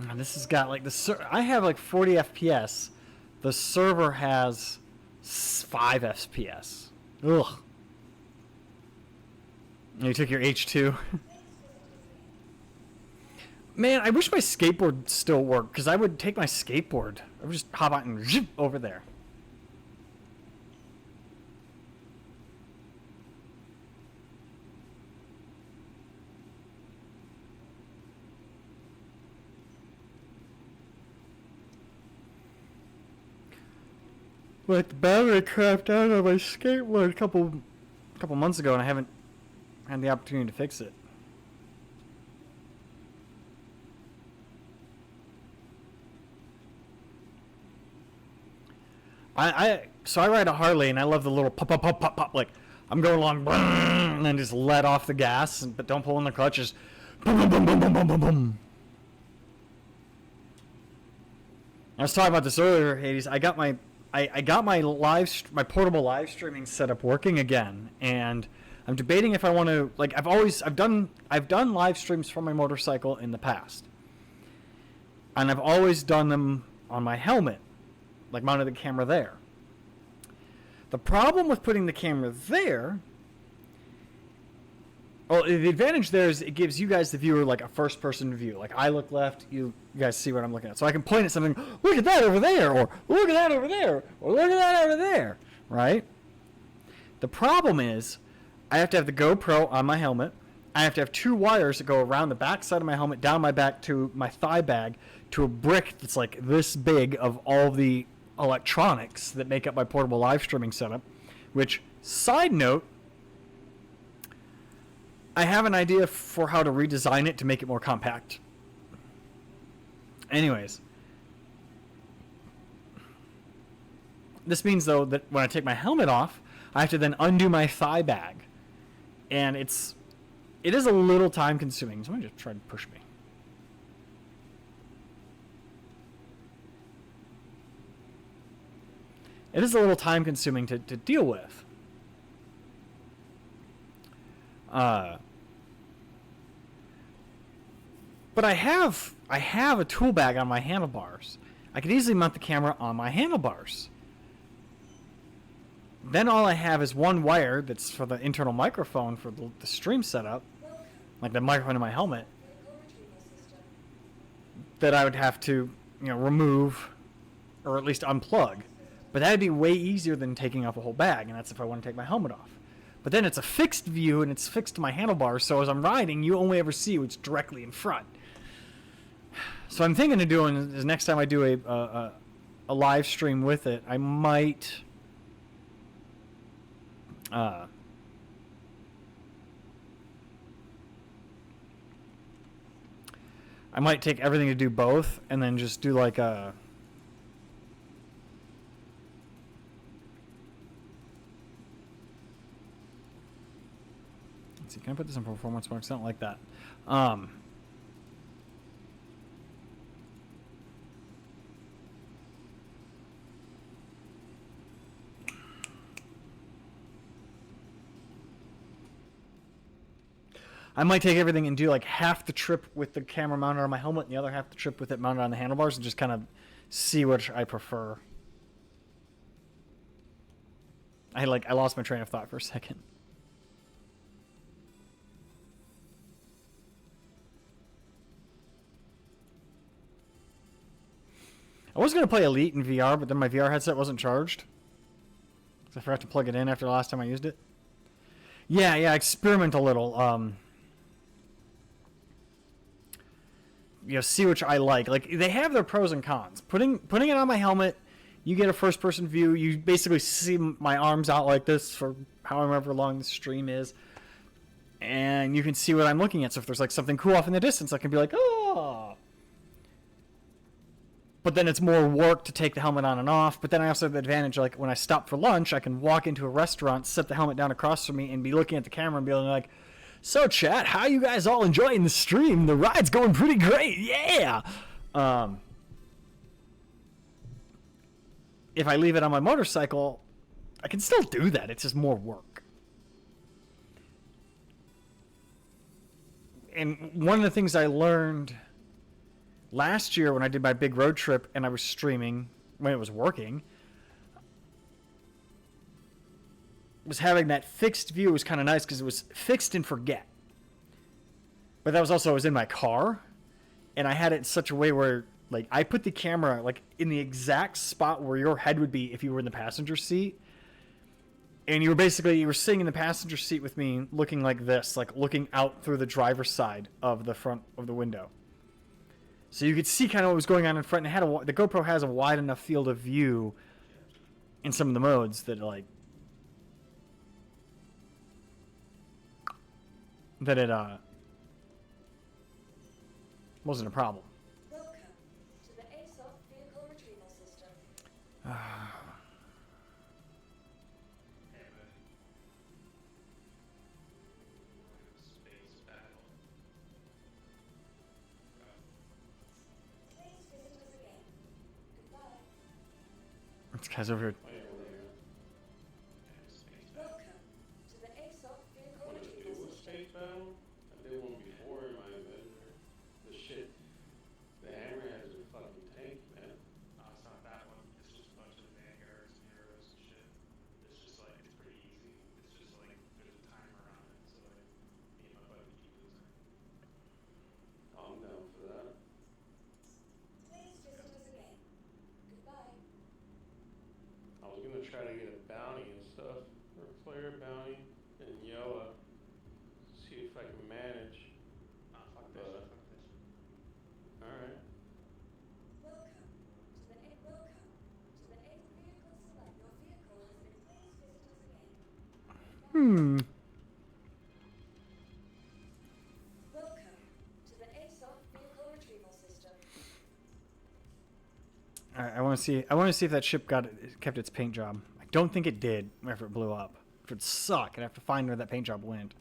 And this has got like I have like 40 FPS. The server has 5 FPS. Ugh. You took your H2. Man, I wish my skateboard still worked, because I would take my skateboard. I would just hop out and zip over there. Like the battery crapped out on my skateboard a couple months ago, and I haven't had the opportunity to fix it. So I ride a Harley, and I love the little pop pop pop pop pop. Like I'm going along, and then just let off the gas, but don't pull in the clutch. Just boom boom boom boom boom boom boom boom. I was talking about this earlier, Hades. I got my my portable live streaming setup working again, and I'm debating if I want to, like, I've done live streams from my motorcycle in the past, and I've always done them on my helmet, like mounted the camera there. The problem with putting the camera there, well, the advantage there is it gives you guys, the viewer, like a first-person view. Like, I look left, you guys see what I'm looking at. So I can point at something, look at that over there, or look at that over there, or look at that over there, right? The problem is I have to have the GoPro on my helmet. I have to have 2 wires that go around the back side of my helmet, down my back to my thigh bag, to a brick that's like this big of all the electronics that make up my portable live streaming setup, which, side note, I have an idea for how to redesign it to make it more compact. Anyways. This means, though, that when I take my helmet off, I have to then undo my thigh bag. And it is a little time consuming. Someone just tried to push me. It is a little time consuming to deal with. But I have a tool bag on my handlebars. I could easily mount the camera on my handlebars. Then all I have is one wire that's for the internal microphone for the stream setup, like the microphone in my helmet, that I would have to, remove or at least unplug. But that would be way easier than taking off a whole bag, and that's if I want to take my helmet off. But then it's a fixed view, and it's fixed to my handlebars, so as I'm riding, you only ever see what's directly in front. So I'm thinking of doing is next time I do a live stream with it, I might take everything to do both, and then just do like a let's see, can I put this in performance mode? I don't like that. I might take everything and do like half the trip with the camera mounted on my helmet and the other half the trip with it mounted on the handlebars and just kind of see which I prefer. I lost my train of thought for a second. I was going to play Elite in VR, but then my VR headset wasn't charged. So I forgot to plug it in after the last time I used it. Yeah, experiment a little. See which I like. Like, they have their pros and cons. Putting it on my helmet, you get a first-person view. You basically see my arms out like this for however long the stream is. And you can see what I'm looking at. So if there's, like, something cool off in the distance, I can be like, oh! But then it's more work to take the helmet on and off. But then I also have the advantage, like, when I stop for lunch, I can walk into a restaurant, set the helmet down across from me, and be looking at the camera and be like, so, chat, how you guys all enjoying the stream? The ride's going pretty great, yeah! If I leave it on my motorcycle, I can still do that. It's just more work. And one of the things I learned last year when I did my big road trip and I was streaming when it was working was having that fixed view was kind of nice because it was fixed and forget. But that was also, I was in my car and I had it in such a way where like I put the camera like in the exact spot where your head would be if you were in the passenger seat. And you were sitting in the passenger seat with me looking like this, like looking out through the driver's side of the front of the window. So you could see kind of what was going on in front. And the GoPro has a wide enough field of view in some of the modes that it wasn't a problem. Welcome to the ASOP vehicle retrieval system. Space battle. Please visit us again. Goodbye. This guy's over here. Space battle. Welcome to the ASOP vehicle Want to retrieval do a system. space battle? I did one before in my event. The shit. The hammer has a fucking tank, man. It's not that one. It's just a bunch of vanguards and heroes and shit. It's just like, it's pretty easy. It's just like, there's a timer on it, so like, me and my buddy keep losing. I'm down for that. Please visit us again. Goodbye. I was gonna try to get a bounty and stuff, or a player bounty in Yoa. See if I can manage. Nah, fuck that shit, fuck that shit. Alright. Welcome to the vehicle select. Your vehicle has been. Please visit us again. Welcome to the ASOP vehicle retrieval system. want to see. I want to see if that ship kept its paint job. I don't think it did after it blew up. Which would suck. I'd have to find where that paint job went.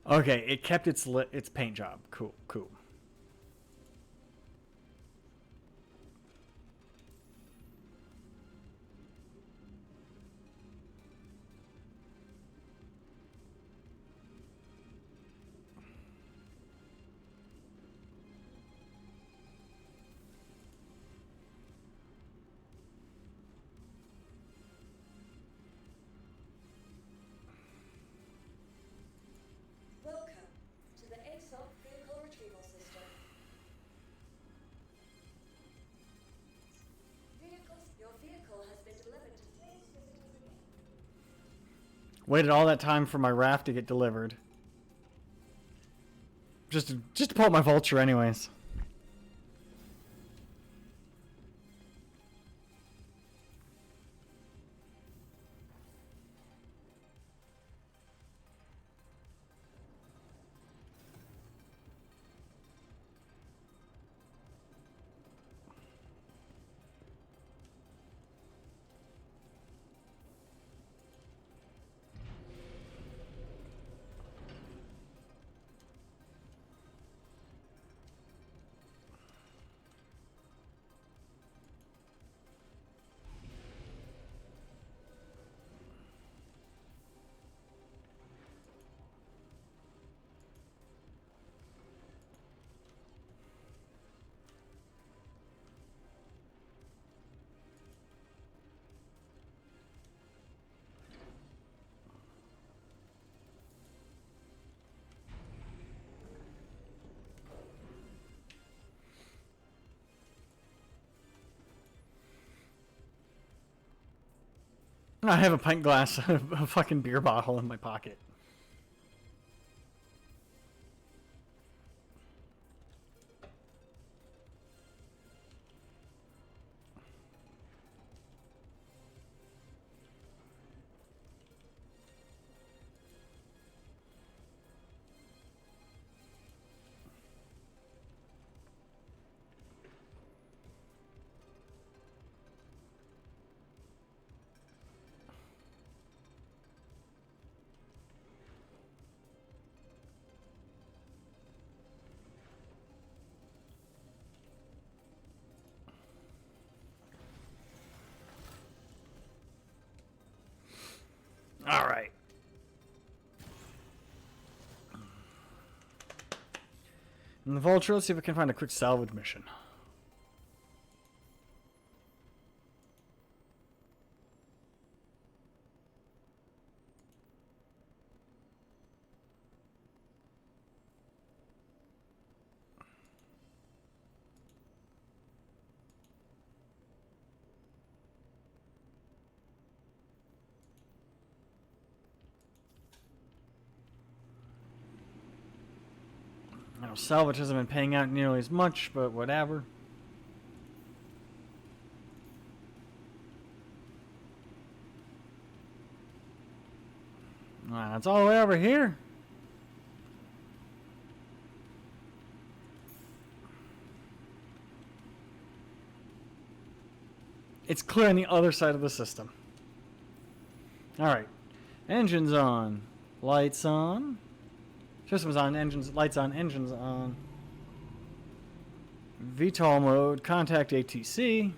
Okay, it kept its paint job. Cool, cool. Welcome to the ASOP Vehicle Retrieval System. Your vehicle has been delivered to today's visitors again. Waited all that time for my raft to get delivered. Just to pull up my vulture anyways. I have a pint glass, a fucking beer bottle in my pocket. All right. In the Vulture, let's see if we can find a quick salvage mission. I know salvage hasn't been paying out nearly as much, but whatever. It's all the way over here. It's clear on the other side of the system. Alright. Engines on. Lights on. Systems on, engines, lights on, engines on. VTOL mode, contact ATC.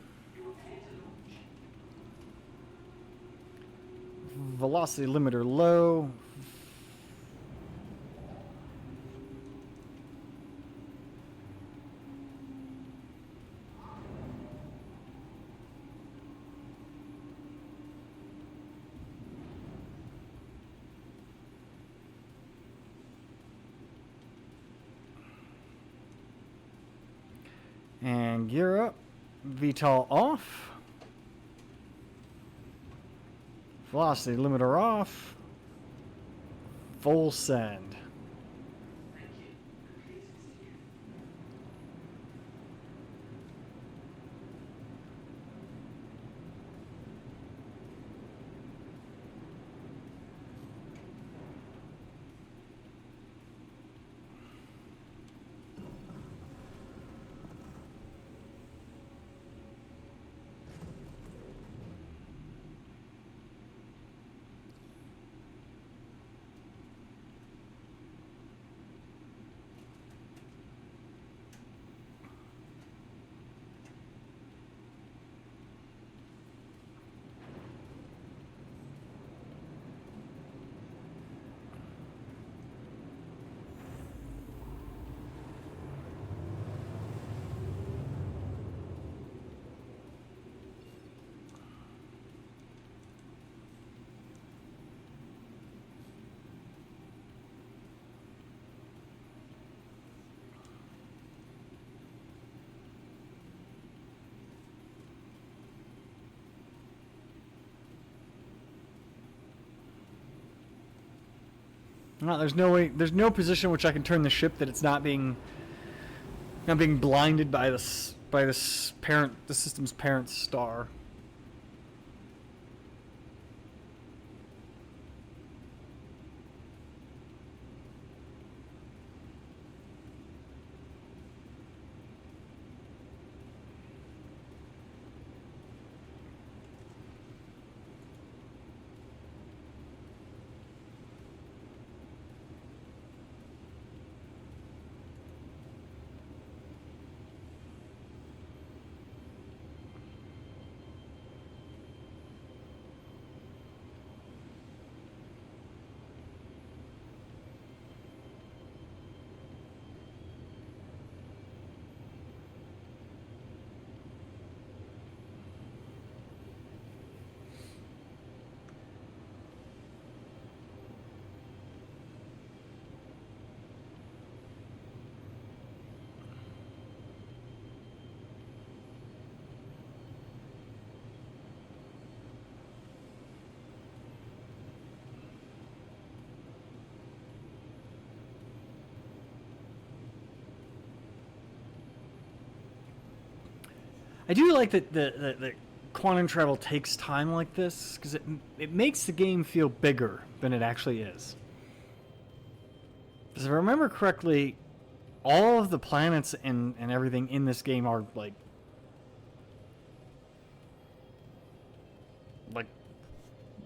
Velocity limiter low. And gear up. VTOL off. Velocity limiter off. Full send. No, there's no way. There's no position in which I can turn the ship that it's not being blinded by this parent, the system's parent star. I do like that the quantum travel takes time like this because it makes the game feel bigger than it actually is. Because if I remember correctly, all of the planets and everything in this game are like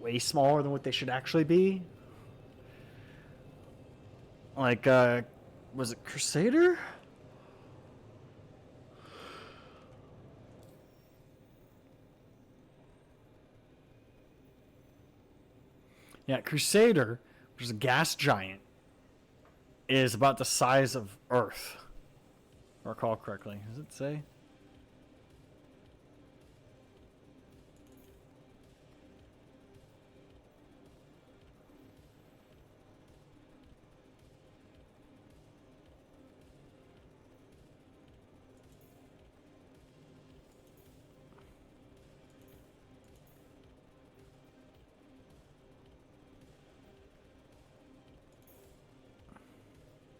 way smaller than what they should actually be. Like, was it Crusader? Yeah, Crusader, which is a gas giant, is about the size of Earth. If I recall correctly. Does it say?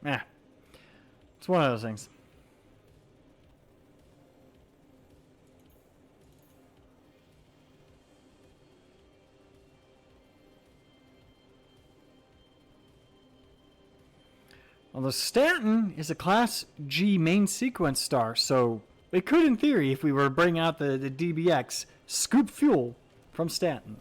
Yeah. It's one of those things. Although Stanton is a Class G main sequence star, so it could, in theory, if we were to bring out the DBX, scoop fuel from Stanton.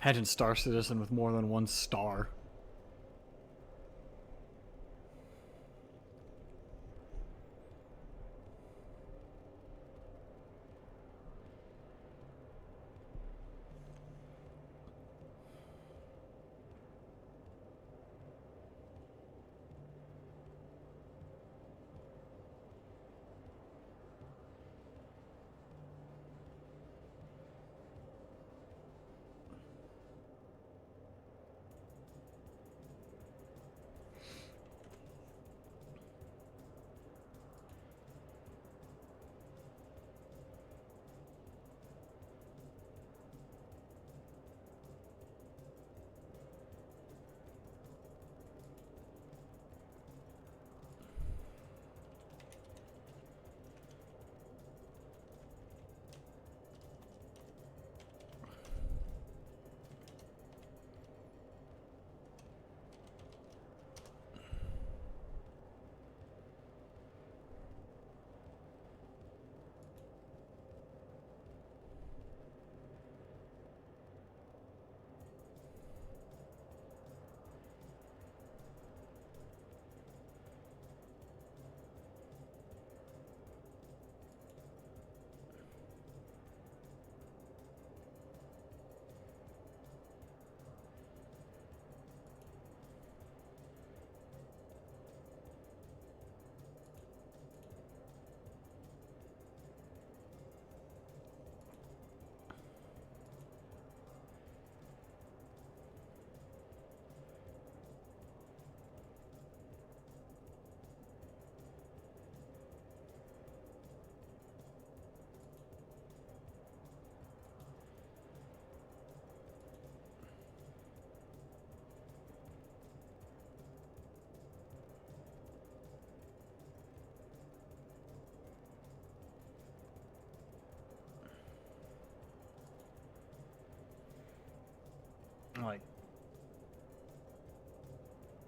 Imagine Star Citizen with more than one star.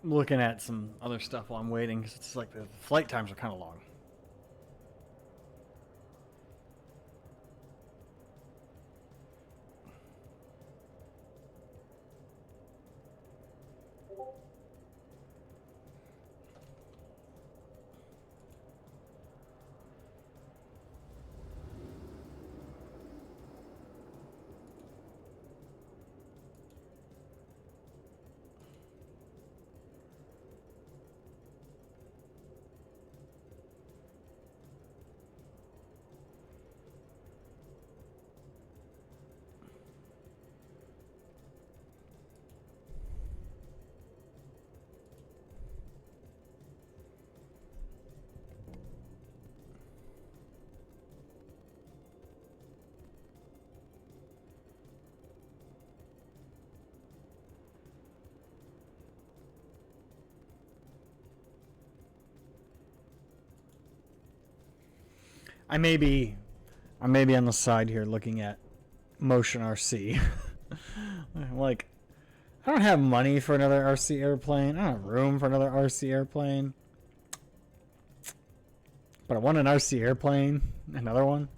looking at some other stuff while I'm waiting because it's like the flight times are kind of long. I may be on the side here looking at Motion RC. Like, I don't have money for another RC airplane. I don't have room for another RC airplane. But I want an RC airplane. Another one.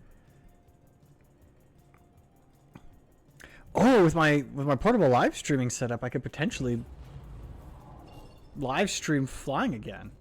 Oh, with my portable live streaming setup, I could potentially live stream flying again.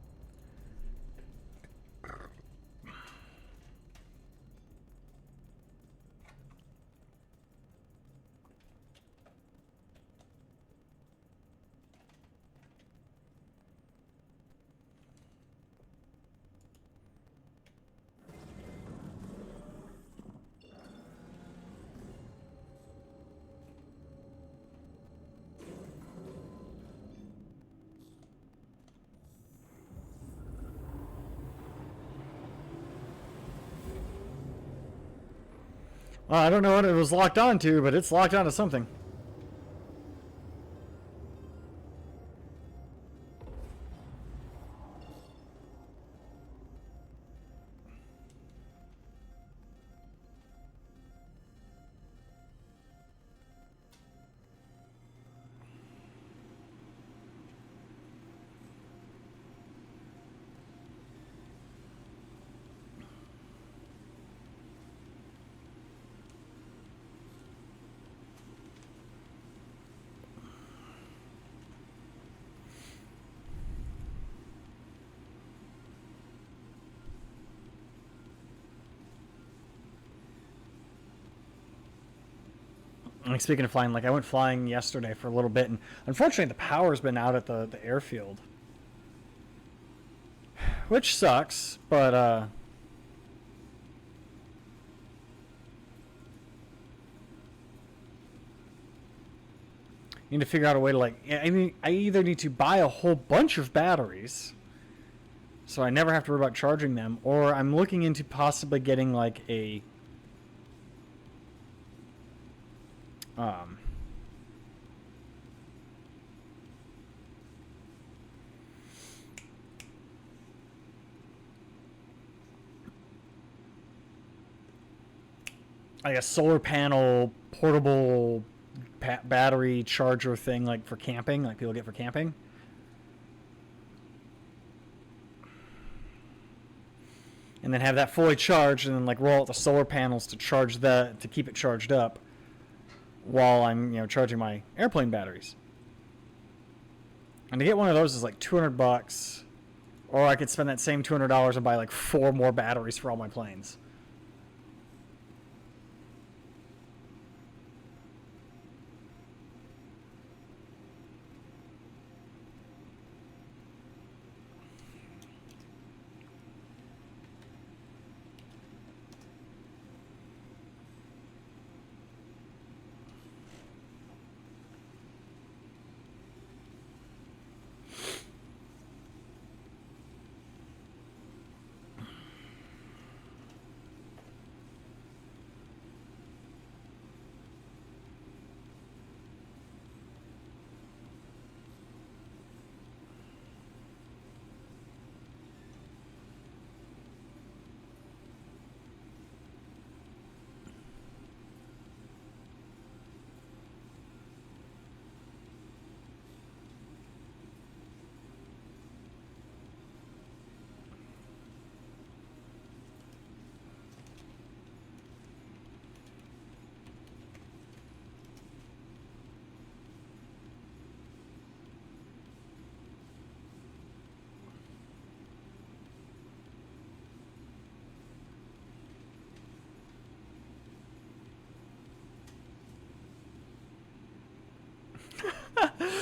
I don't know what it was locked on to, but it's locked onto something. Like, speaking of flying, like I went flying yesterday for a little bit, and unfortunately the power's been out at the airfield, which sucks. But need to figure out a way to, like, I either need to buy a whole bunch of batteries, so I never have to worry about charging them, or I'm looking into possibly getting like a like a solar panel portable battery charger thing, like for camping, like people get for camping. And then have that fully charged, and then like roll out the solar panels to charge to keep it charged up while I'm, charging my airplane batteries. And to get one of those is like $200, or I could spend that same $200 and buy like 4 more batteries for all my planes.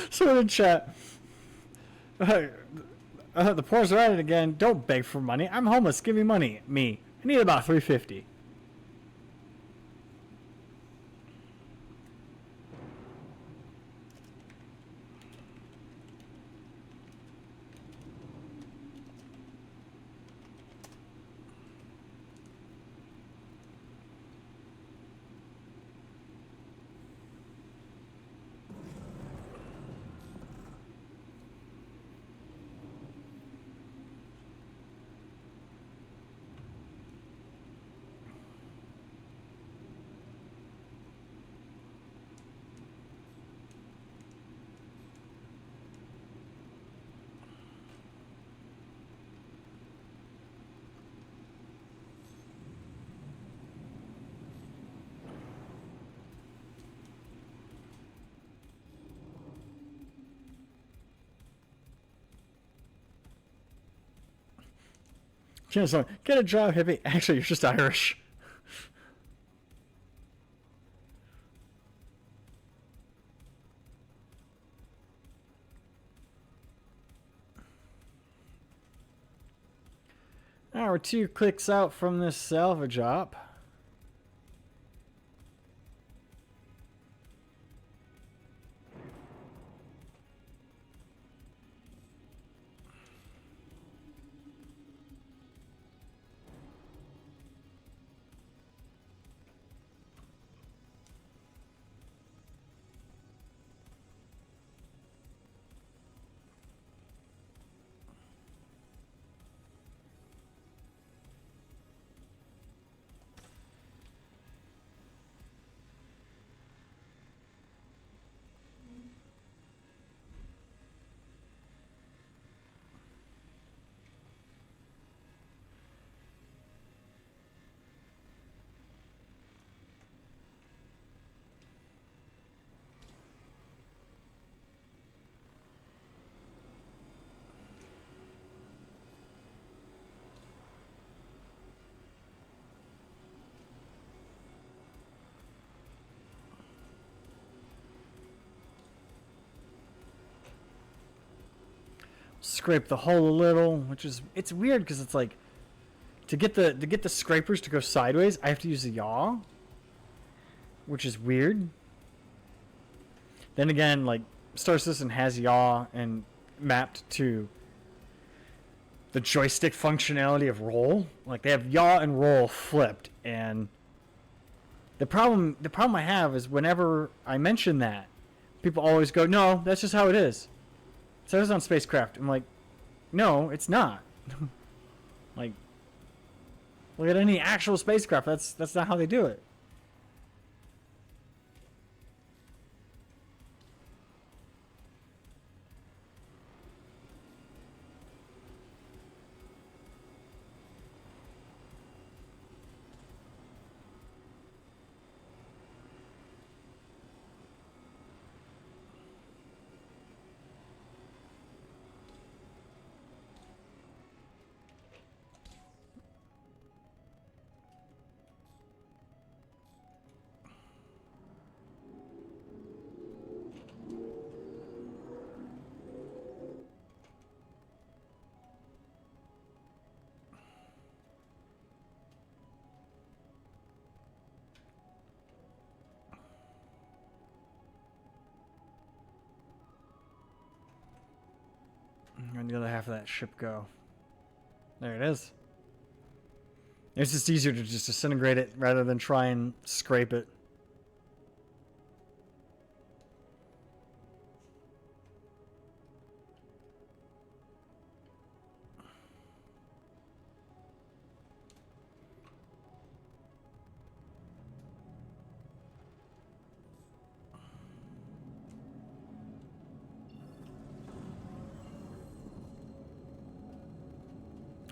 Someone in chat. The poor's are at it again. Don't beg for money. I'm homeless. Give me money. Me. I need about 350. Get a job, hippie. Actually, you're just Irish. Now we're 2 clicks out from this salvage op. Scrape the hole a little, which is it's weird because it's like to get the scrapers to go sideways, I have to use a yaw, which is weird. Then again, like Star Citizen has yaw and mapped to the joystick functionality of roll. Like they have yaw and roll flipped, and the problem I have is whenever I mention that, people always go, "No, that's just how it is." It says on spacecraft. I'm like, no, it's not. Like, look at any actual spacecraft. That's not how they do it. Where'd the other half of that ship go? There it is. It's just easier to just disintegrate it rather than try and scrape it.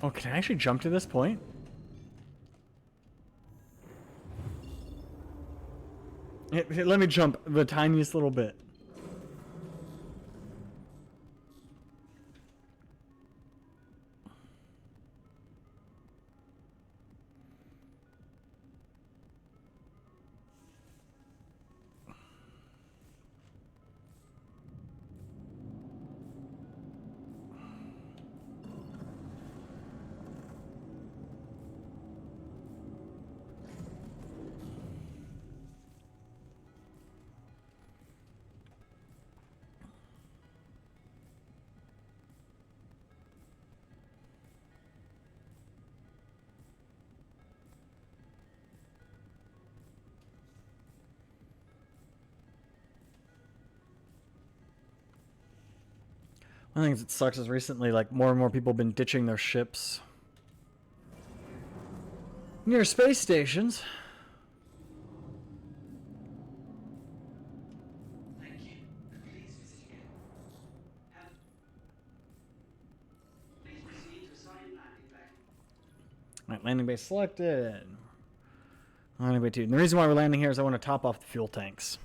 Oh, can I actually jump to this point? Let me jump the tiniest little bit. I think it sucks is recently, like, more and more people have been ditching their ships near space stations. Thank you. Please visit again. Please proceed to assigned landing bay. Alright, landing base selected. Landing bay 2. And the reason why we're landing here is I want to top off the fuel tanks.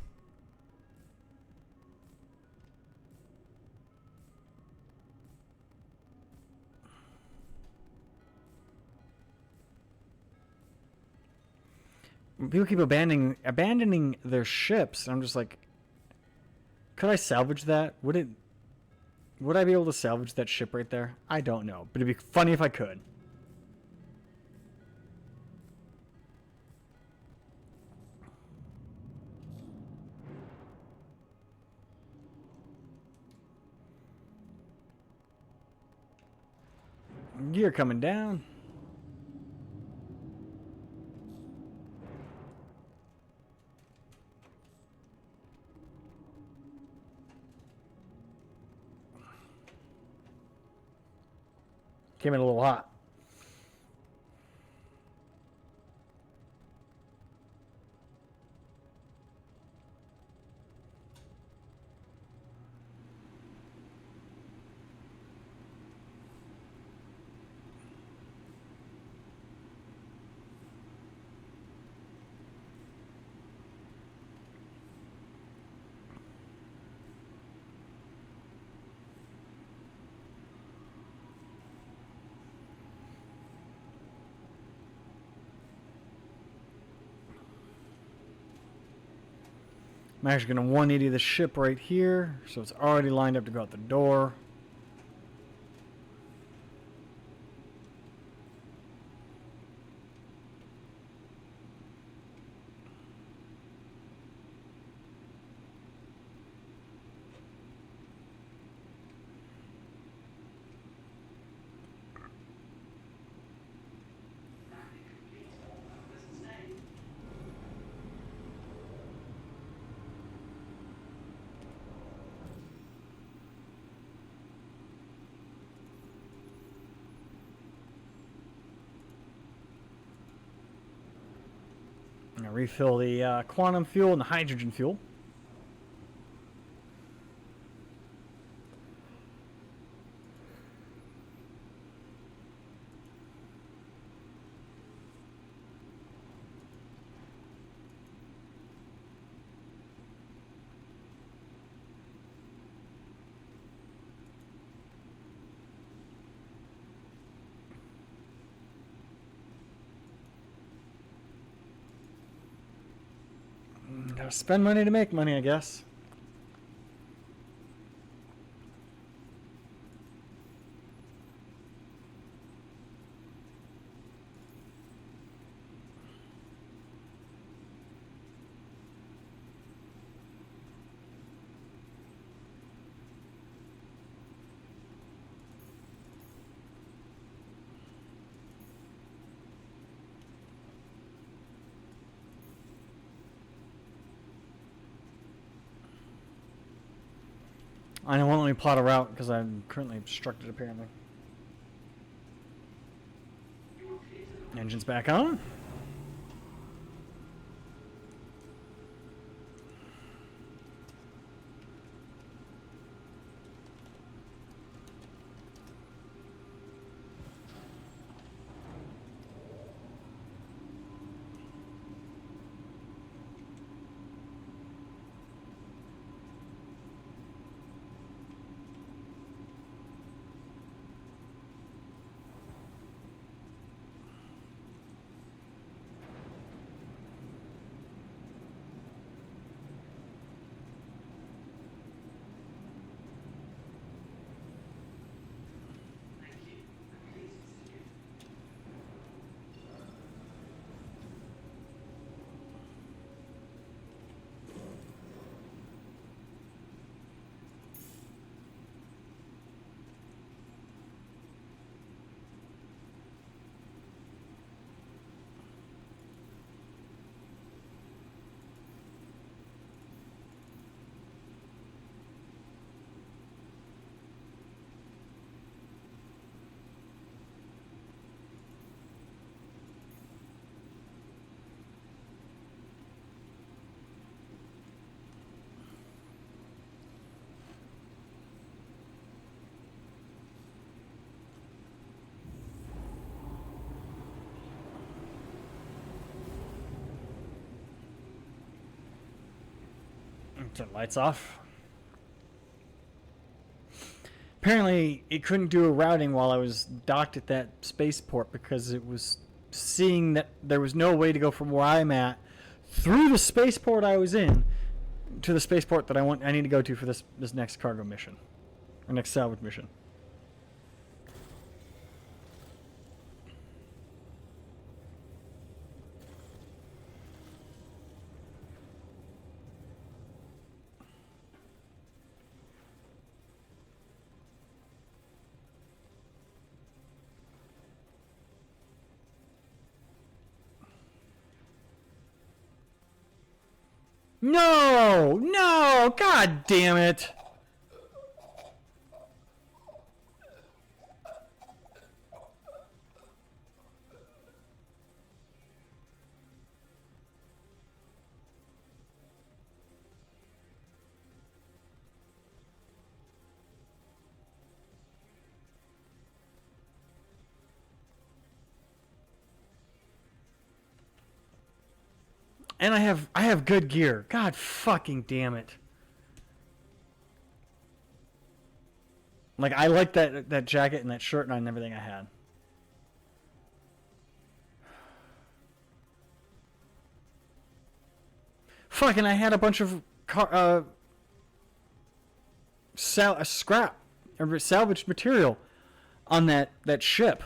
People keep abandoning their ships. I'm just like, could I salvage that? Would I be able to salvage that ship right there? I don't know, but it'd be funny if I could. Gear coming down. Came in a little hot. I'm actually going to 180 the ship right here, so it's already lined up to go out the door. Landing complete. Pleasant stay. I'm going to refill the quantum fuel and the hydrogen fuel. Gotta spend money to make money, I guess. I won't let me plot a route because I'm currently obstructed apparently. Engine's back on. Turn lights off. Apparently, it couldn't do a routing while I was docked at that spaceport because it was seeing that there was no way to go from where I'm at through the spaceport I was in to the spaceport that I need to go to for this next cargo mission or next salvage mission. No! No! God damn it! And I have good gear. God fucking damn it. Like, I like that jacket and that shirt and everything I had. Fucking, I had a bunch of scrap or salvaged material on that ship.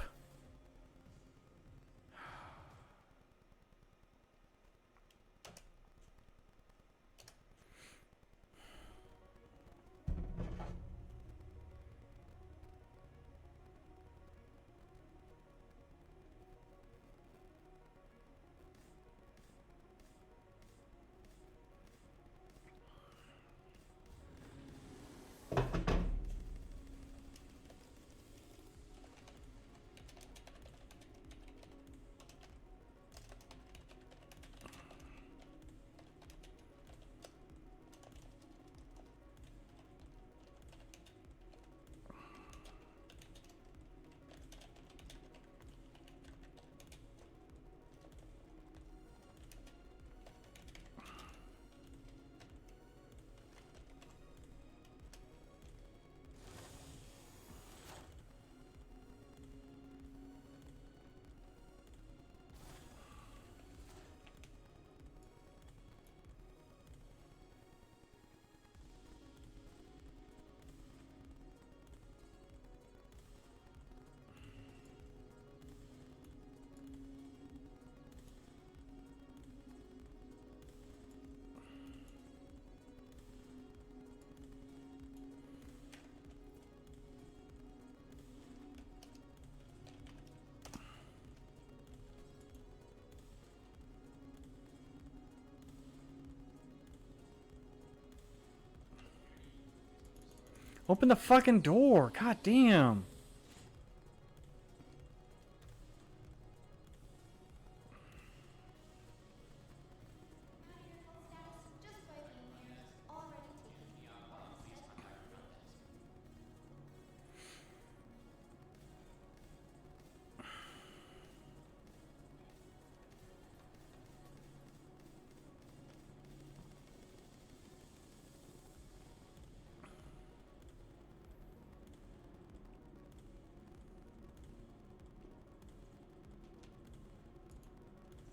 Open the fucking door. God damn.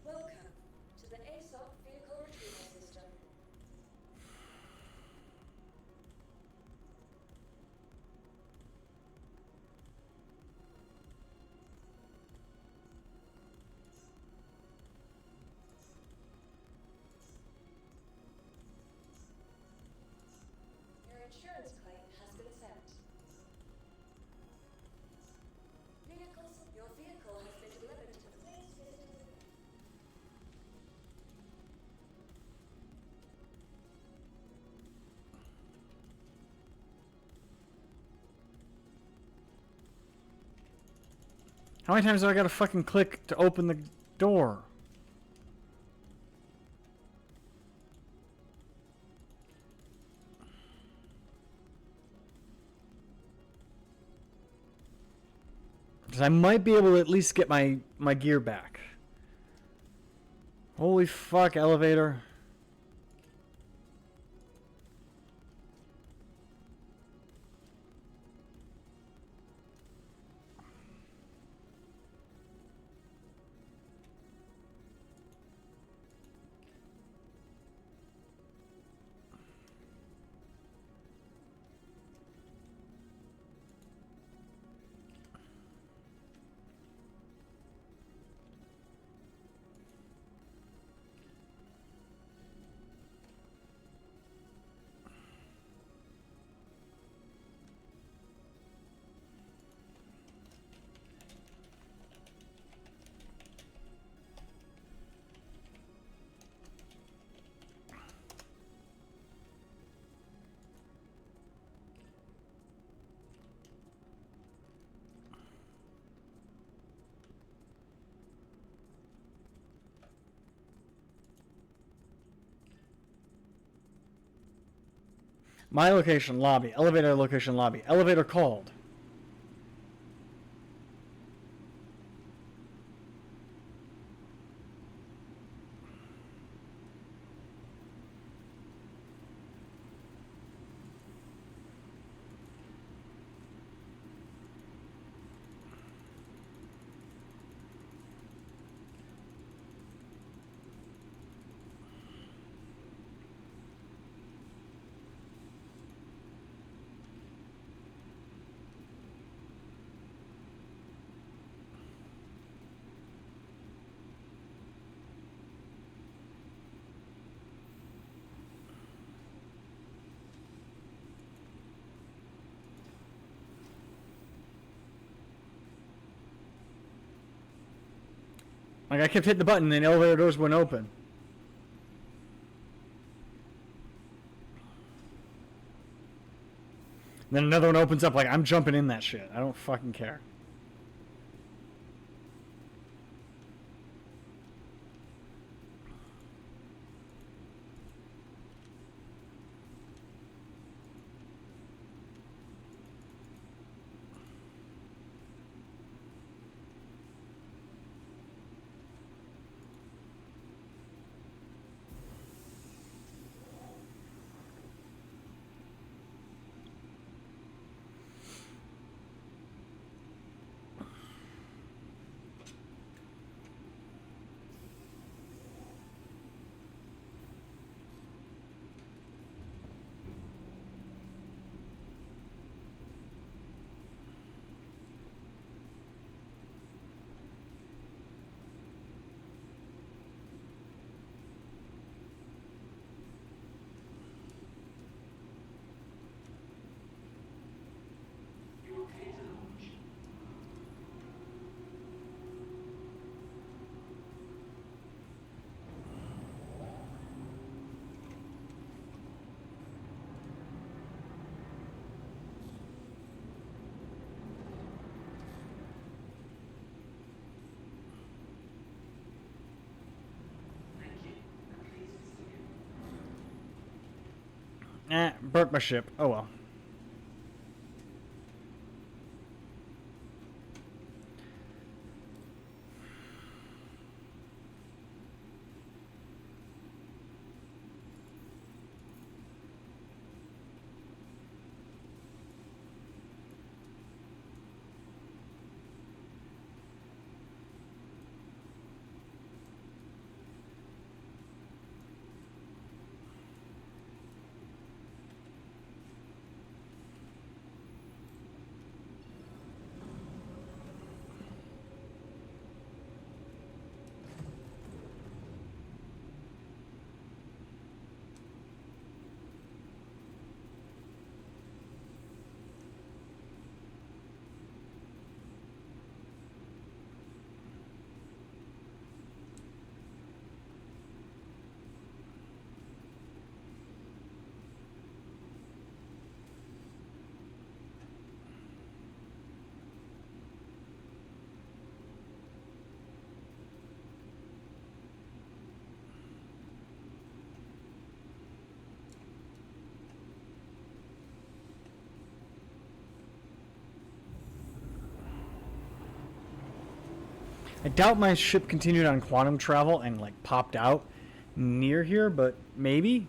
Welcome to the ASOP Vehicle Retrieval System. Your insurance claim has been sent. Your vehicle has been delivered to the space station. How many times do I gotta fucking click to open the door? Because I might be able to at least get my gear back. Holy fuck, elevator. My location, lobby. Elevator location, lobby. Elevator called. Like, I kept hitting the button and the elevator doors wouldn't open. And then another one opens up, like, I'm jumping in that shit. I don't fucking care. You are clear to launch. Thank you. Please continue. Burnt my ship. Oh well. I doubt my ship continued on quantum travel and like popped out near here, but maybe.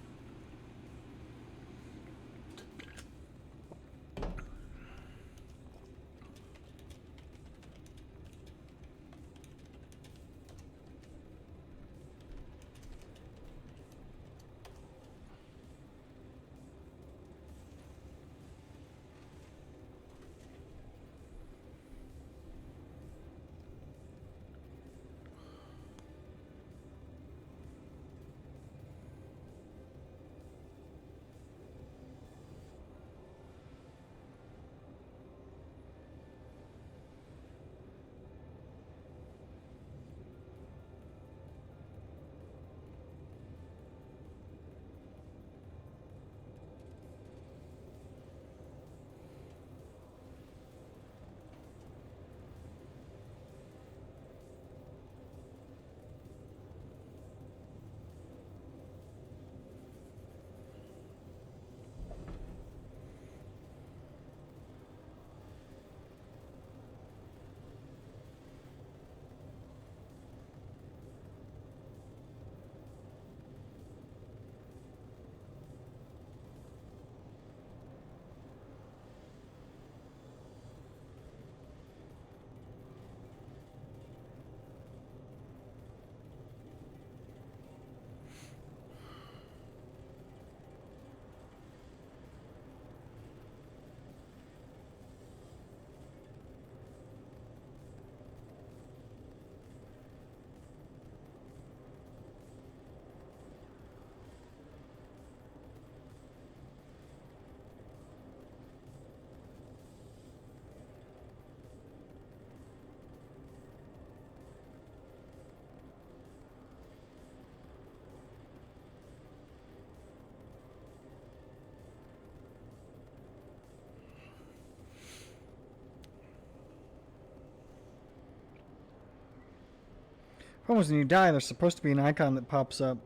Problem is, when you die, there's supposed to be an icon that pops up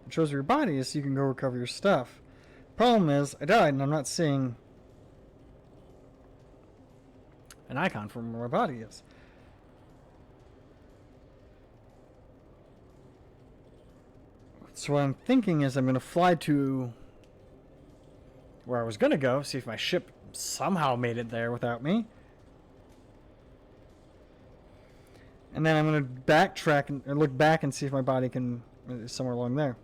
that shows where your body is so you can go recover your stuff. Problem is, I died and I'm not seeing an icon from where my body is. So what I'm thinking is I'm going to fly to where I was going to go, see if my ship somehow made it there without me. And then I'm going to backtrack and look back and see if my body is somewhere along there.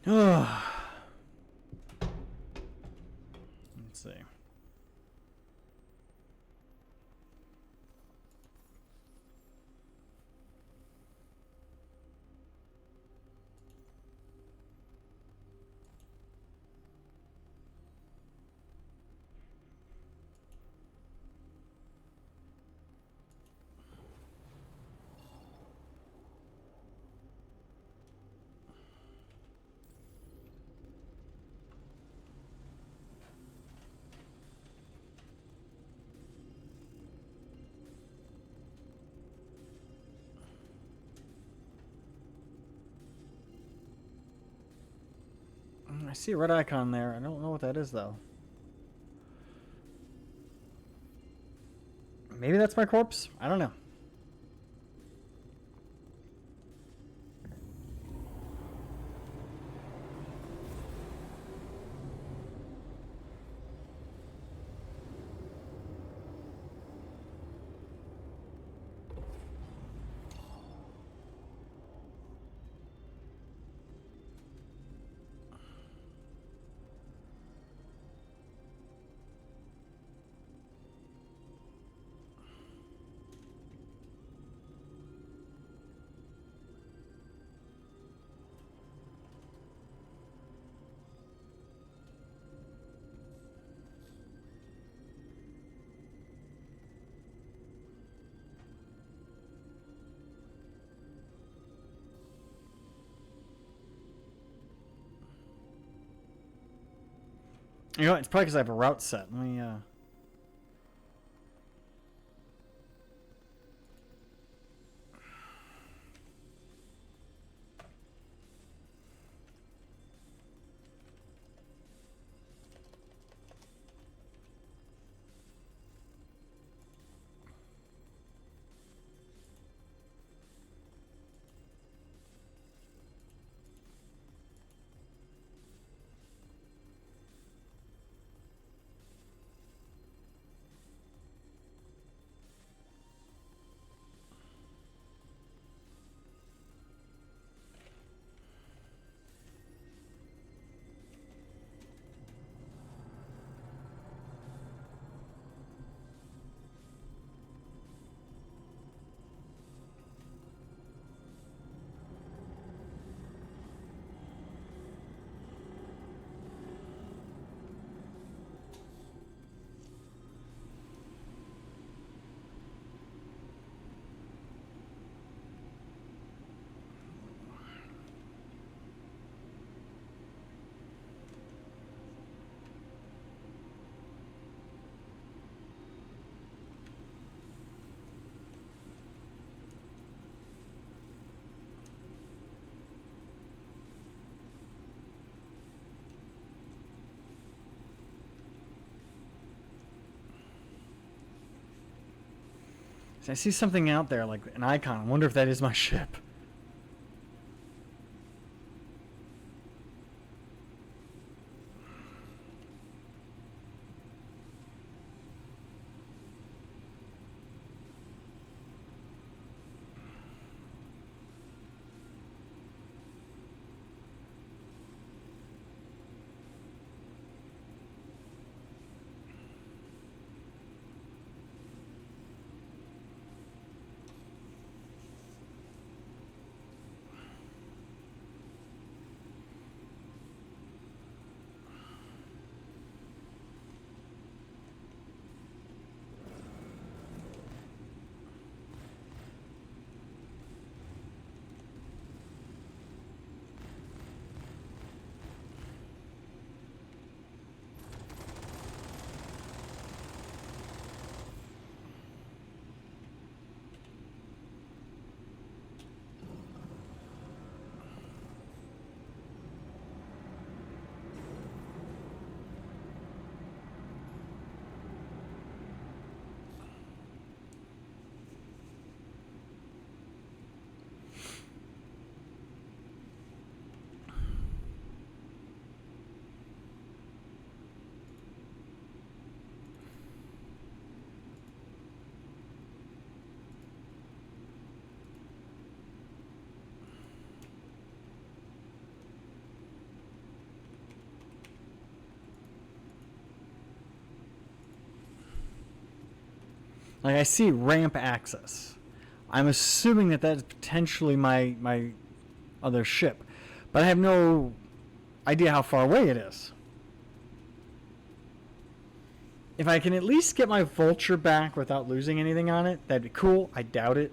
Let's see. I see a red icon there. I don't know what that is, though. Maybe that's my corpse? I don't know. You know, it's probably because I have a route set. Let me, I see something out there, like an icon. I wonder if that is my ship. Like, I see ramp access. I'm assuming that that's potentially my other ship, but I have no idea how far away it is. If I can at least get my Vulture back without losing anything on it, that'd be cool. I doubt it.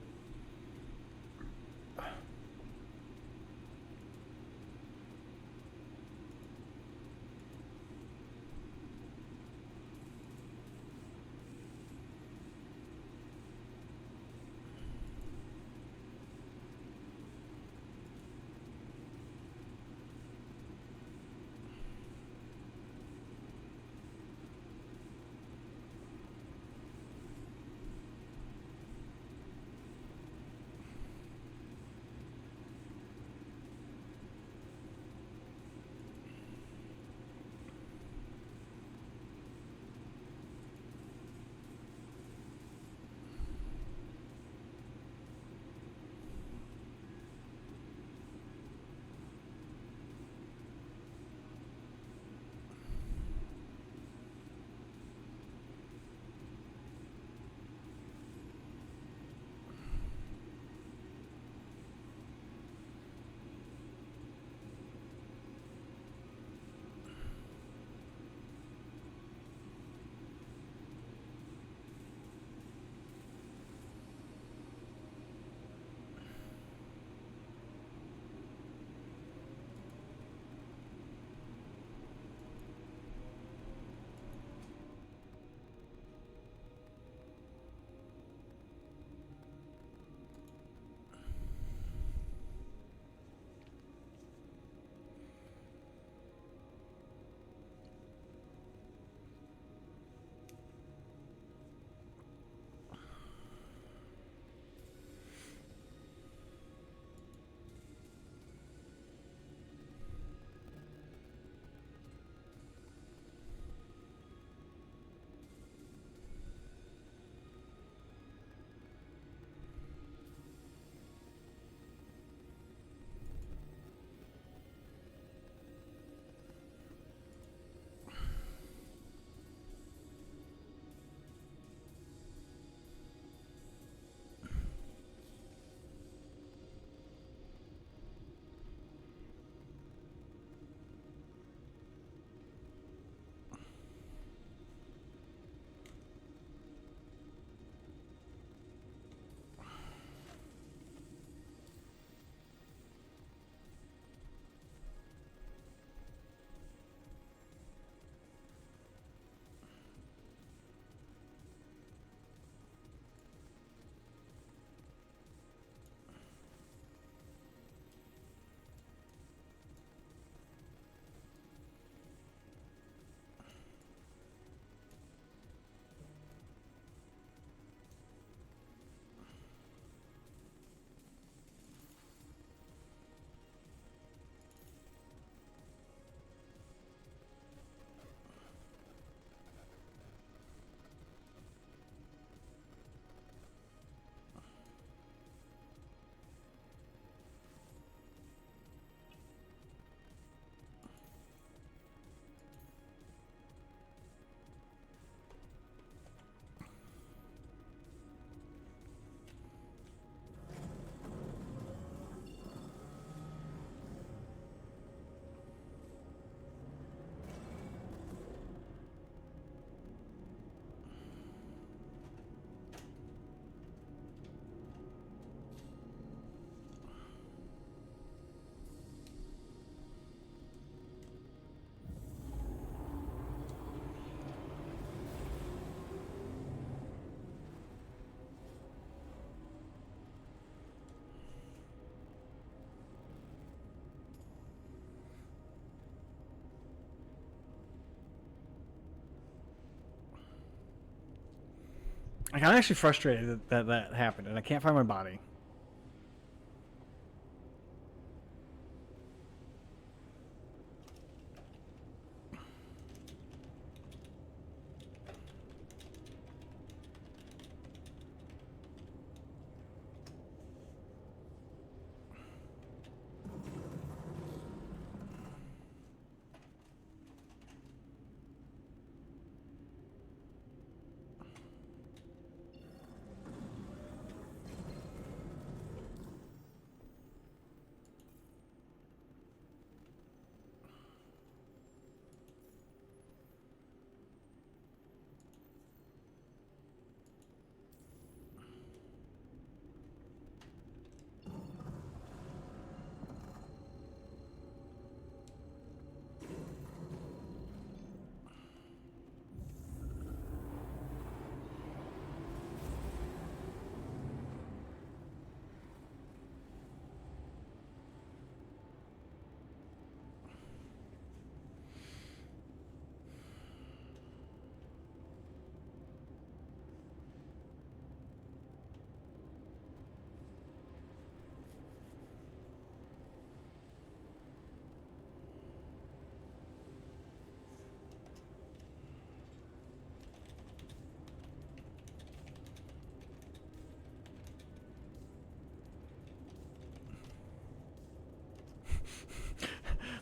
Like, I'm actually frustrated that happened, and I can't find my body.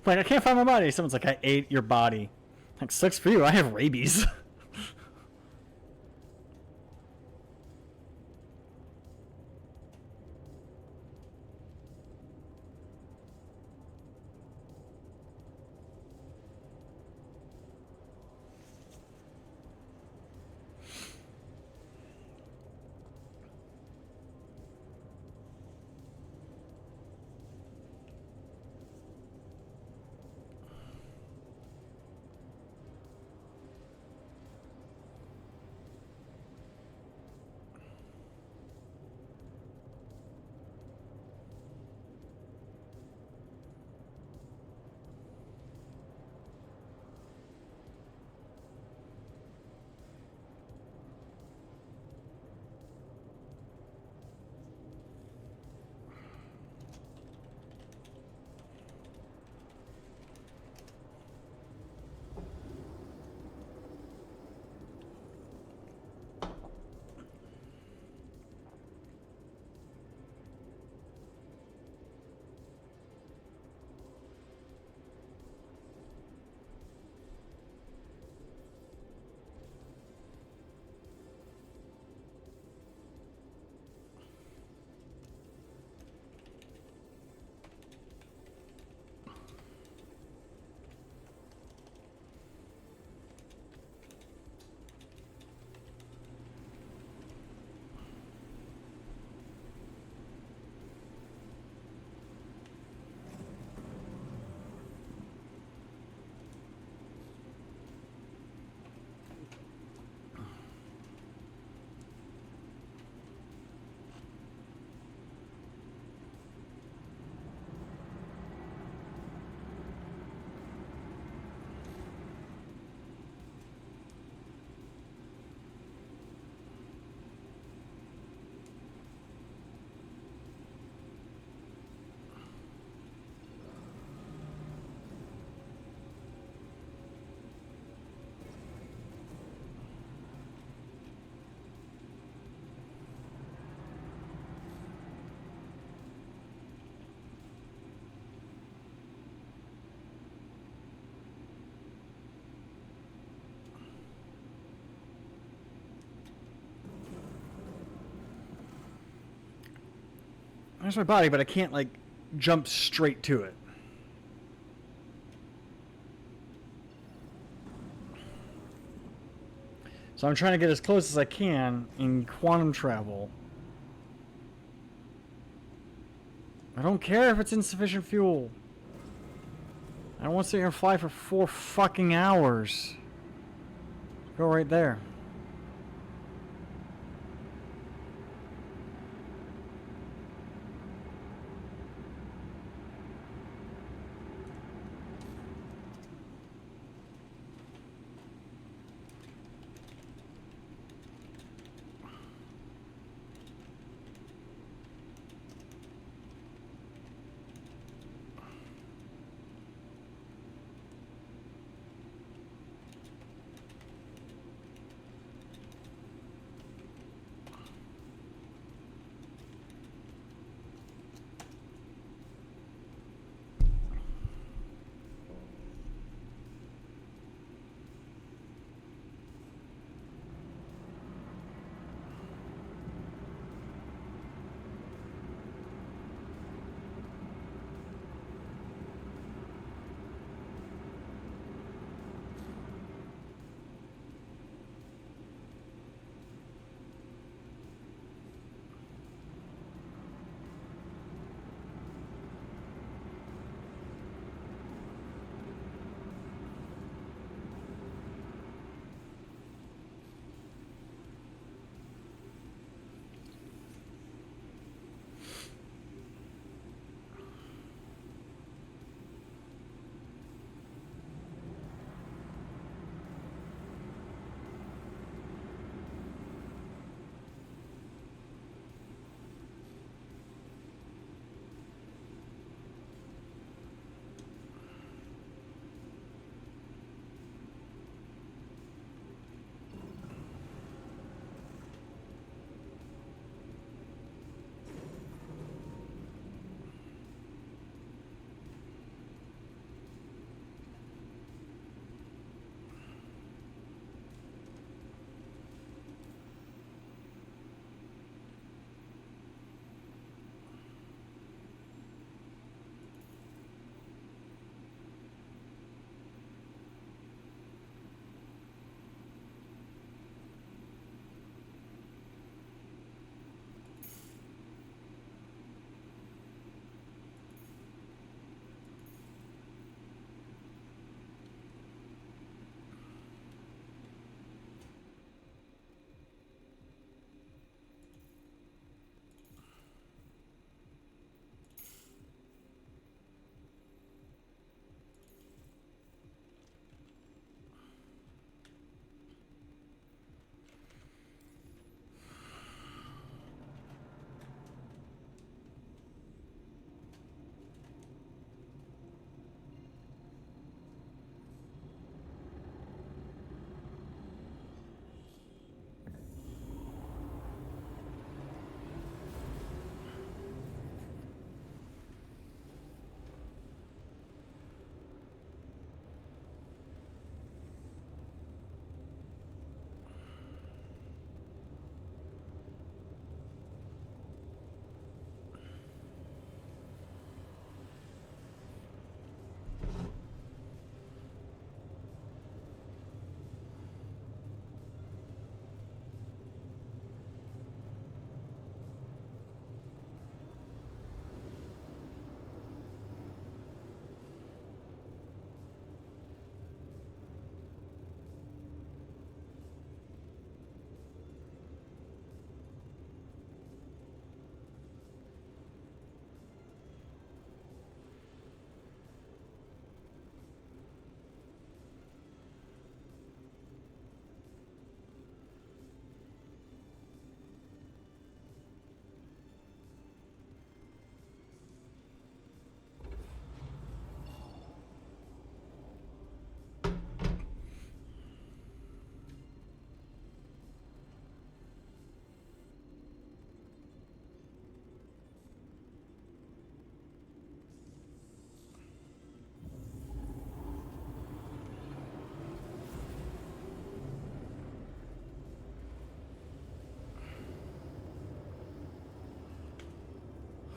Like, I can't find my body. Someone's like, I ate your body. Like, sucks for you. I have rabies. There's my body, but I can't, like, jump straight to it. So I'm trying to get as close as I can in quantum travel. I don't care if it's insufficient fuel. I don't want to sit here and fly for 4 fucking hours. Go right there.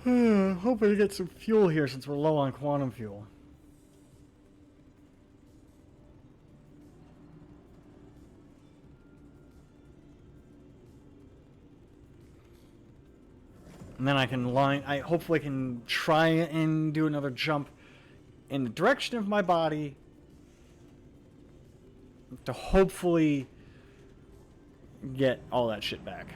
Hoping to get some fuel here since we're low on quantum fuel. And then I can I hopefully can try and do another jump in the direction of my body to hopefully get all that shit back.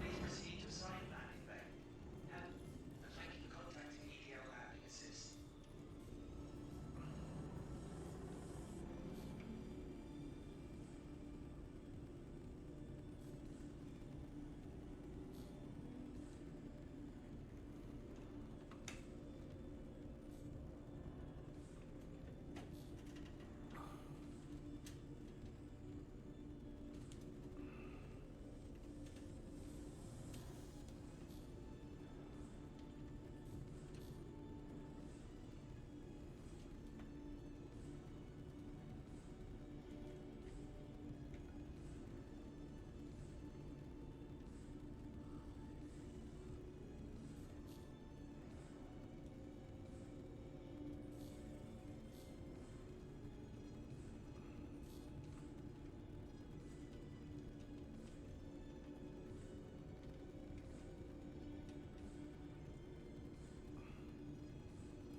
Please proceed to side landing bay. And thank you for contacting EDL Landing Assist.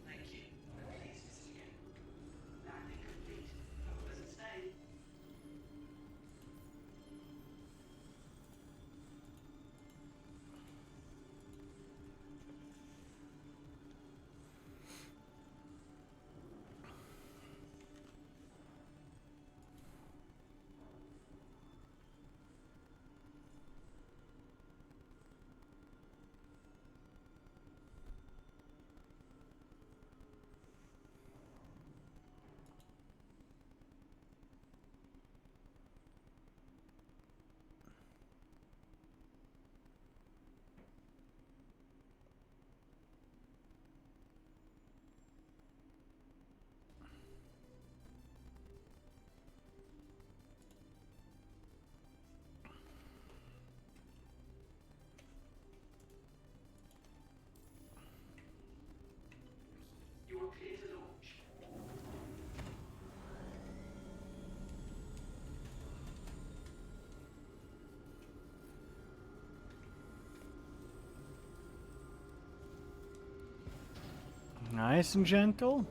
Thank you. Please visit again. Landing complete. Have a pleasant stay. You are clear to launch. Nice and gentle.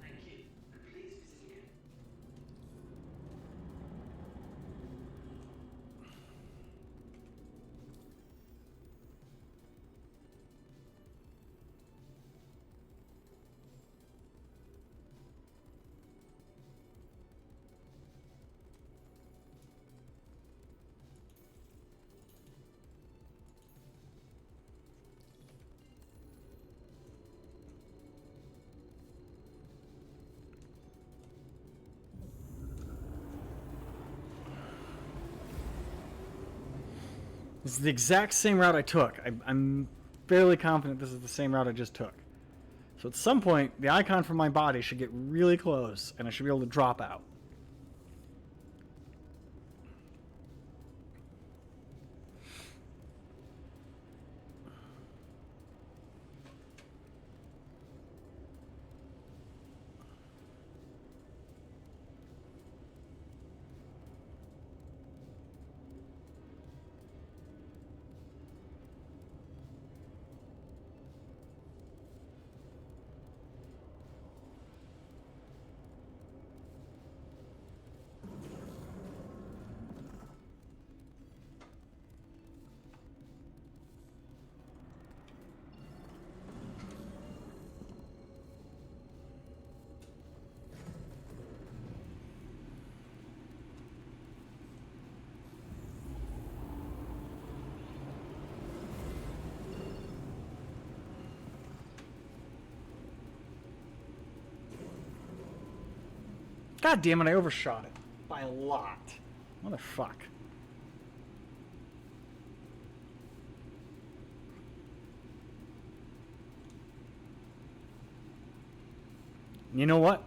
Thank you. And please visit again. This is the exact same route I took. I'm fairly confident this is the same route I just took. So at some point, the icon from my body should get really close, and I should be able to drop out. God damn it, I overshot it. By a lot. Motherfuck. You know what?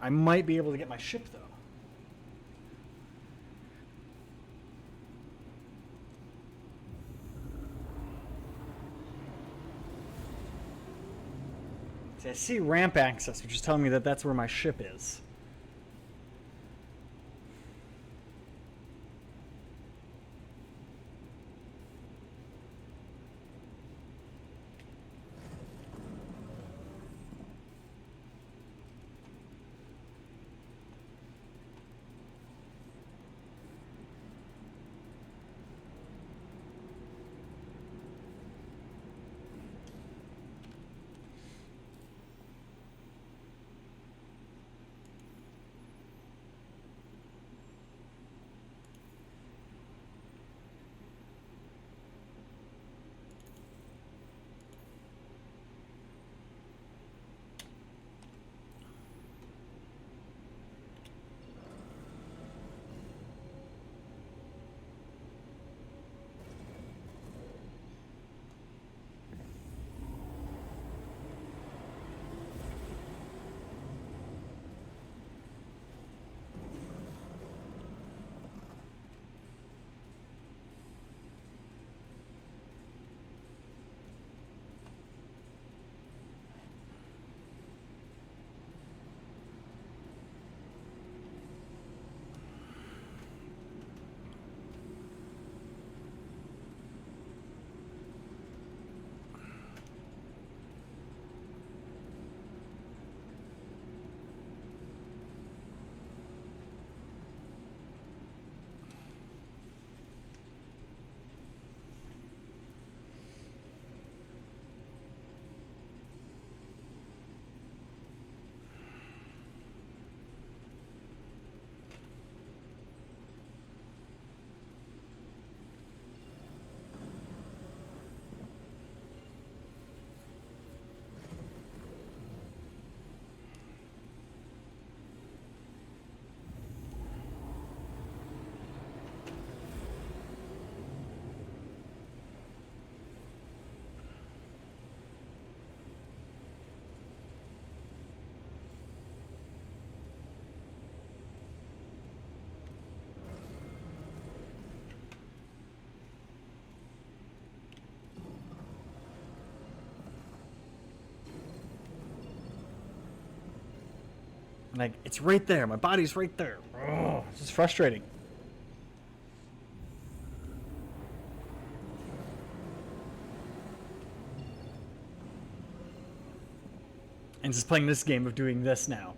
I might be able to get my ship, though. See, I see ramp access, which is telling me that that's where my ship is. Like, it's right there. My body's right there. Oh, this is frustrating. And just playing this game of doing this now.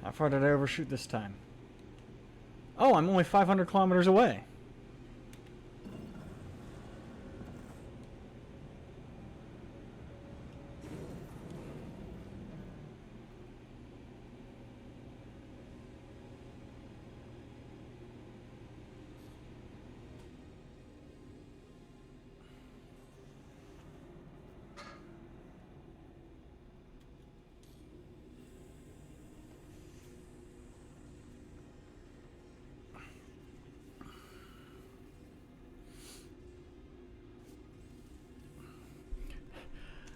How far did I overshoot this time? Oh, I'm only 500 kilometers away.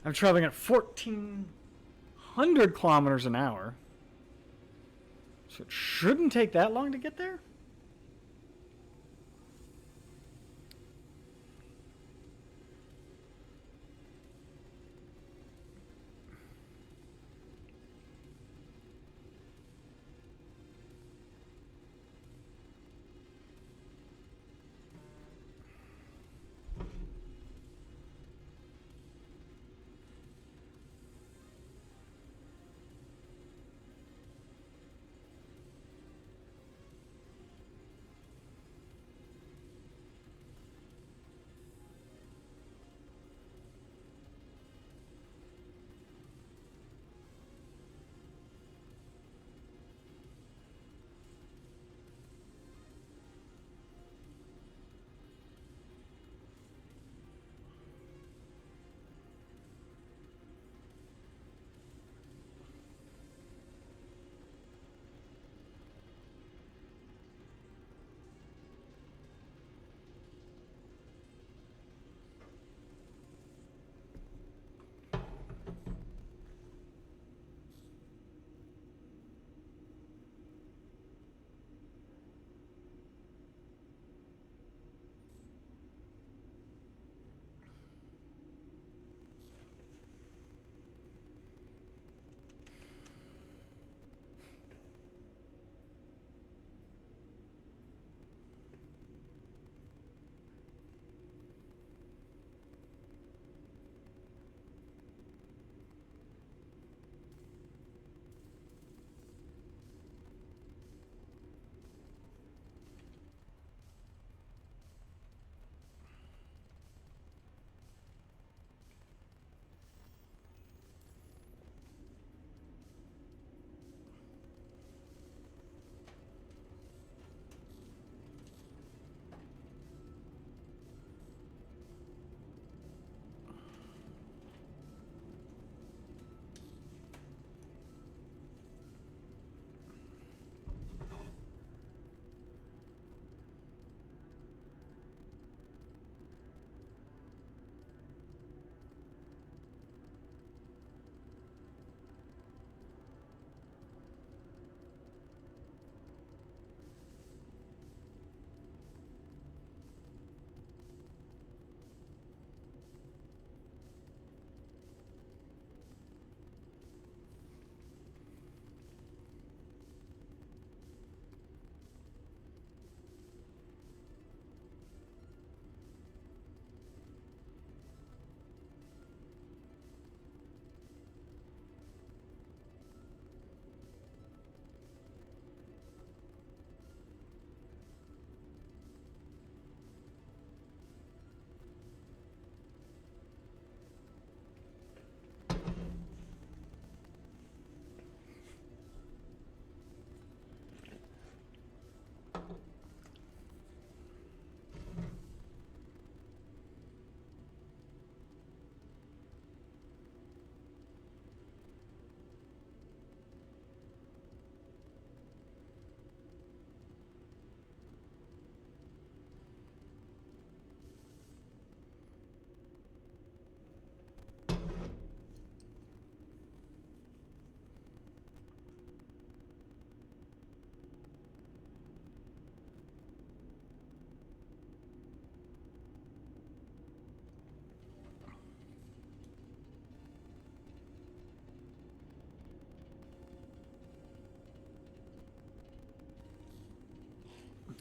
I'm traveling at 1,400 kilometers an hour. So it shouldn't take that long to get there?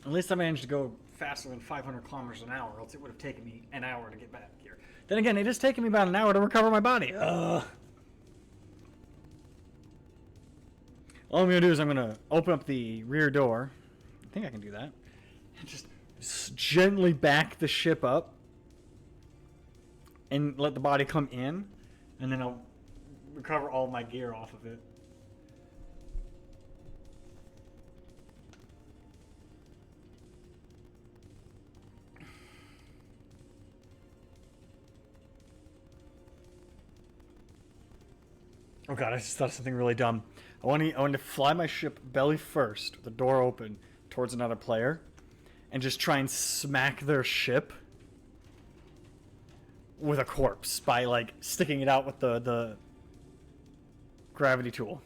At least I managed to go faster than 500 kilometers an hour, else it would have taken me an hour to get back here. Then again, it has taken me about an hour to recover my body. All I'm going to do is I'm going to open up the rear door. I think I can do that. And just gently back the ship up and let the body come in, and then I'll recover all my gear off of it. Oh god, I just thought of something really dumb. I want to fly my ship belly first, with the door open, towards another player, and just try and smack their ship with a corpse by, like, sticking it out with the gravity tool.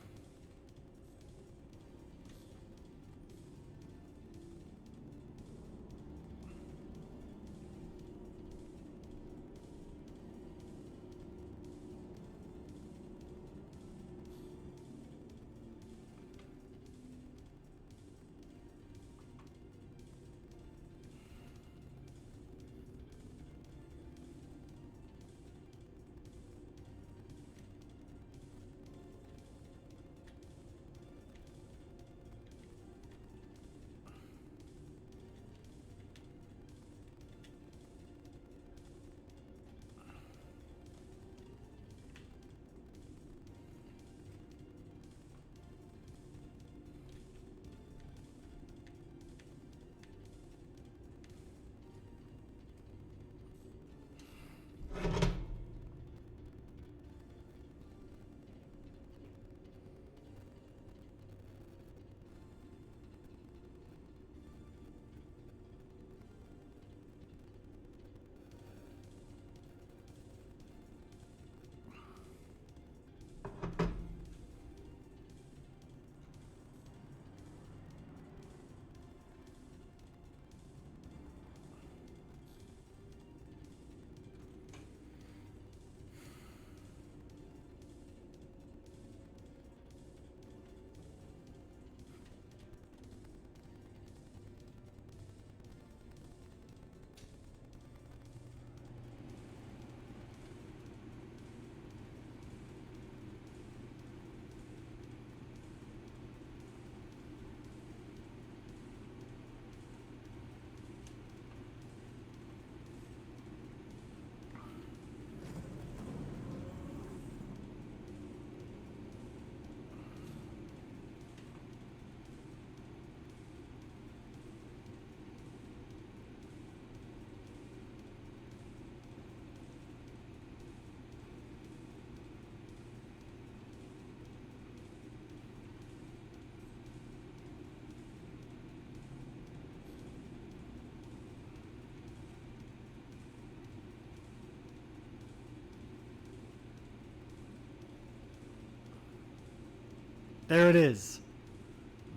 There it is.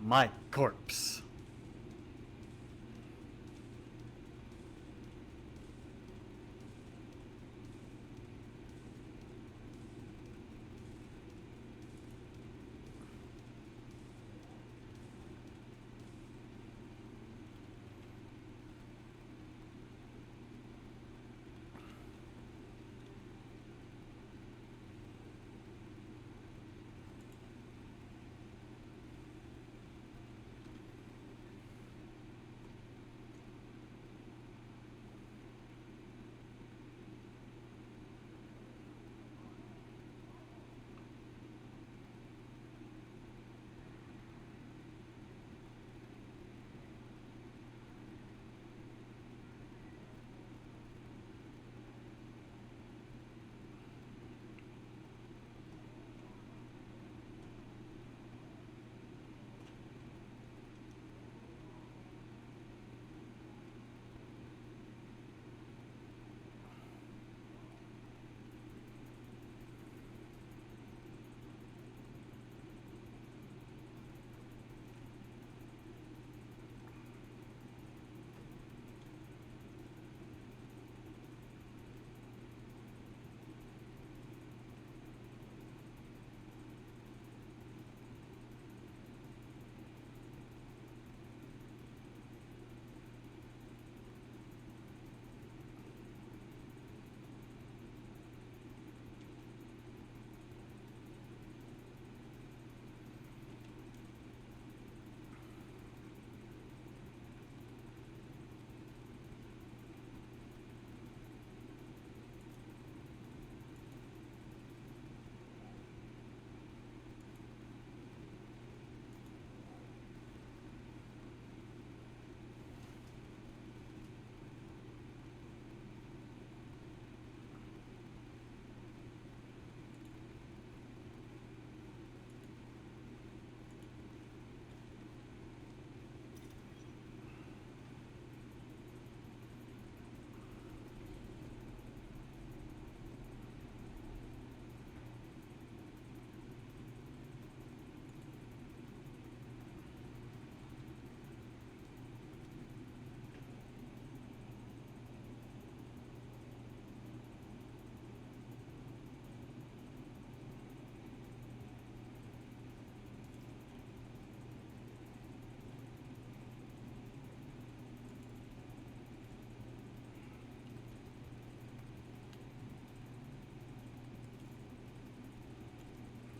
My corpse.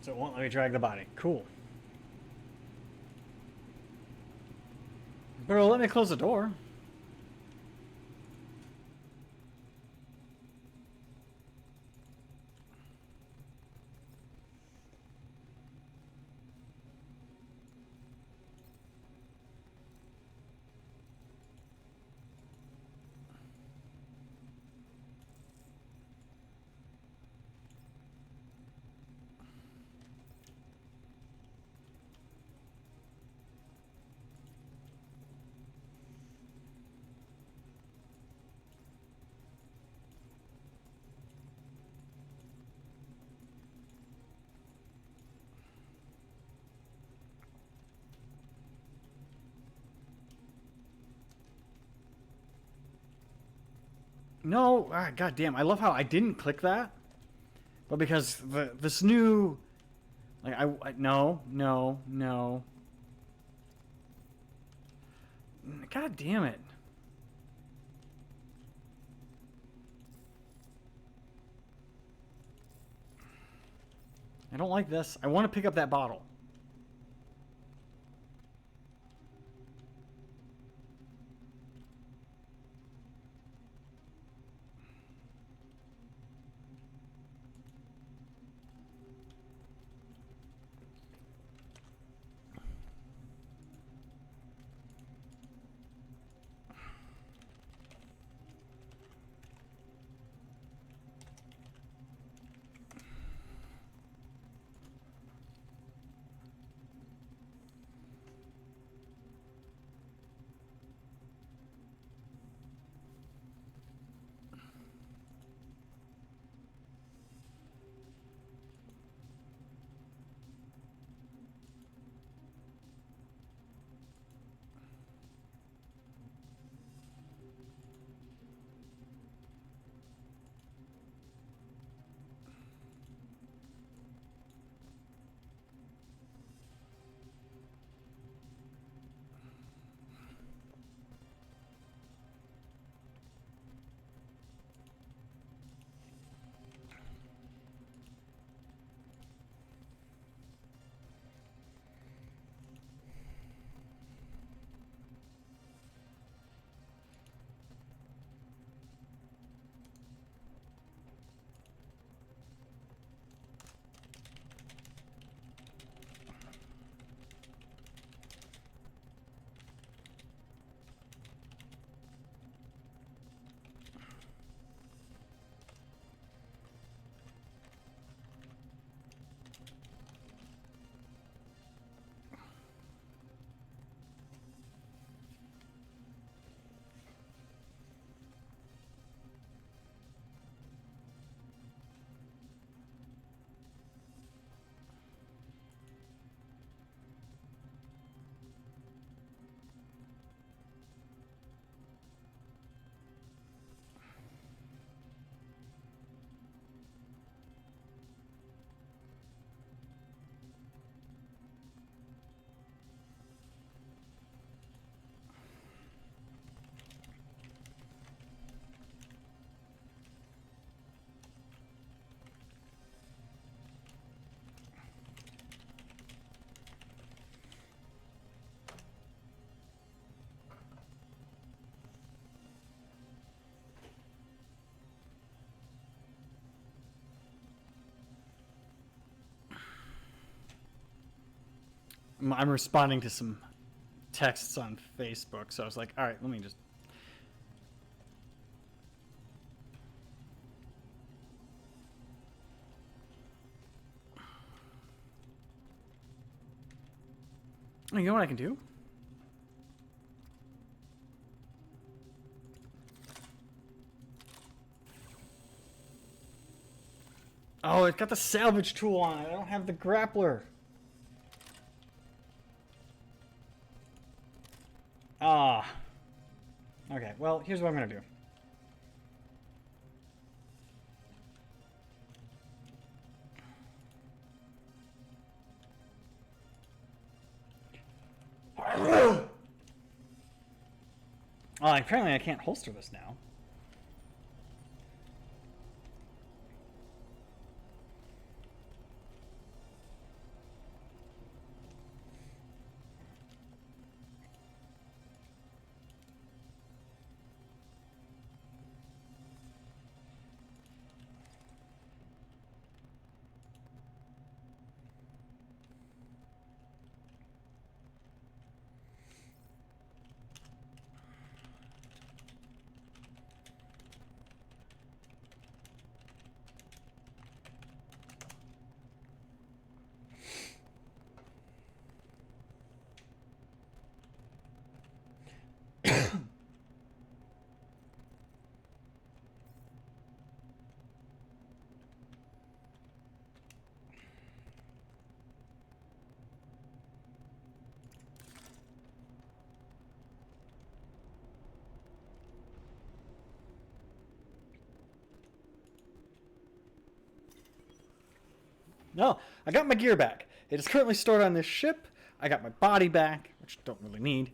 So it won't let me drag the body. Cool. But it'll let me close the door. No, god damn! I love how I didn't click that, but because this new, like no. God damn it! I don't like this. I want to pick up that bottle. I'm responding to some texts on Facebook, so I was like, all right, let me just. Oh, you know what I can do? Oh, it's got the salvage tool on it. I don't have the grappler. Ah. Okay, well, here's what I'm going to do. Oh, apparently I can't holster this now. No, I got my gear back. It is currently stored on this ship. I got my body back, which I don't really need.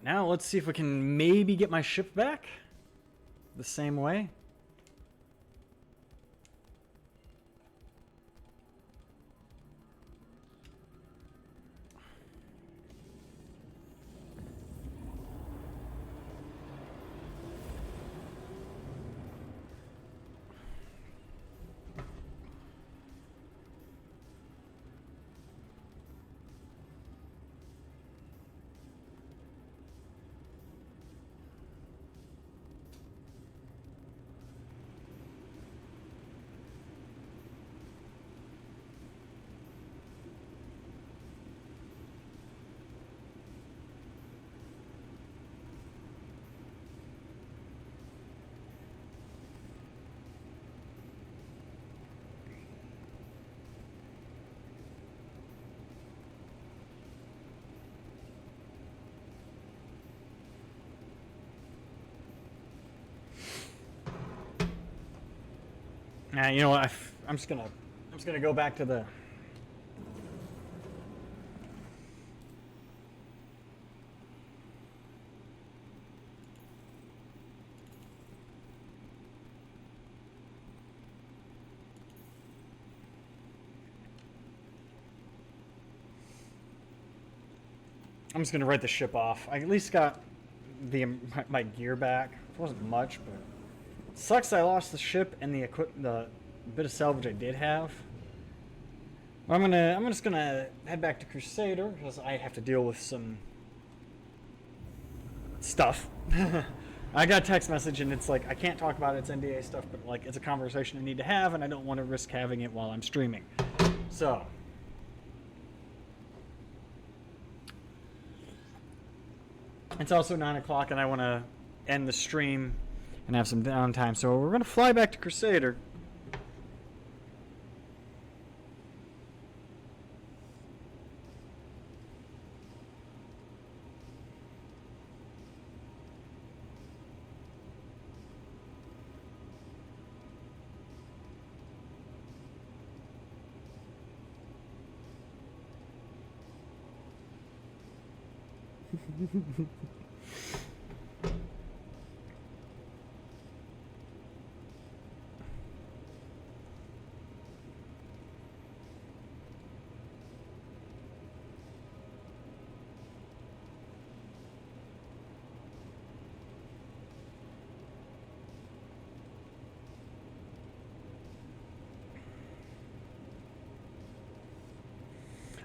Now let's see if we can maybe get my ship back the same way. Nah, you know what? I'm just gonna go back to the. I'm just gonna write the ship off. I at least got my gear back. It wasn't much, but it sucks I lost the ship and the bit of salvage I did have. I'm just gonna head back to Crusader because I have to deal with some stuff. I got a text message and it's like I can't talk about it, it's NDA stuff, but like it's a conversation I need to have and I don't want to risk having it while I'm streaming. So it's also 9 o'clock and I want to end the stream and have some downtime. So we're going to fly back to Crusader.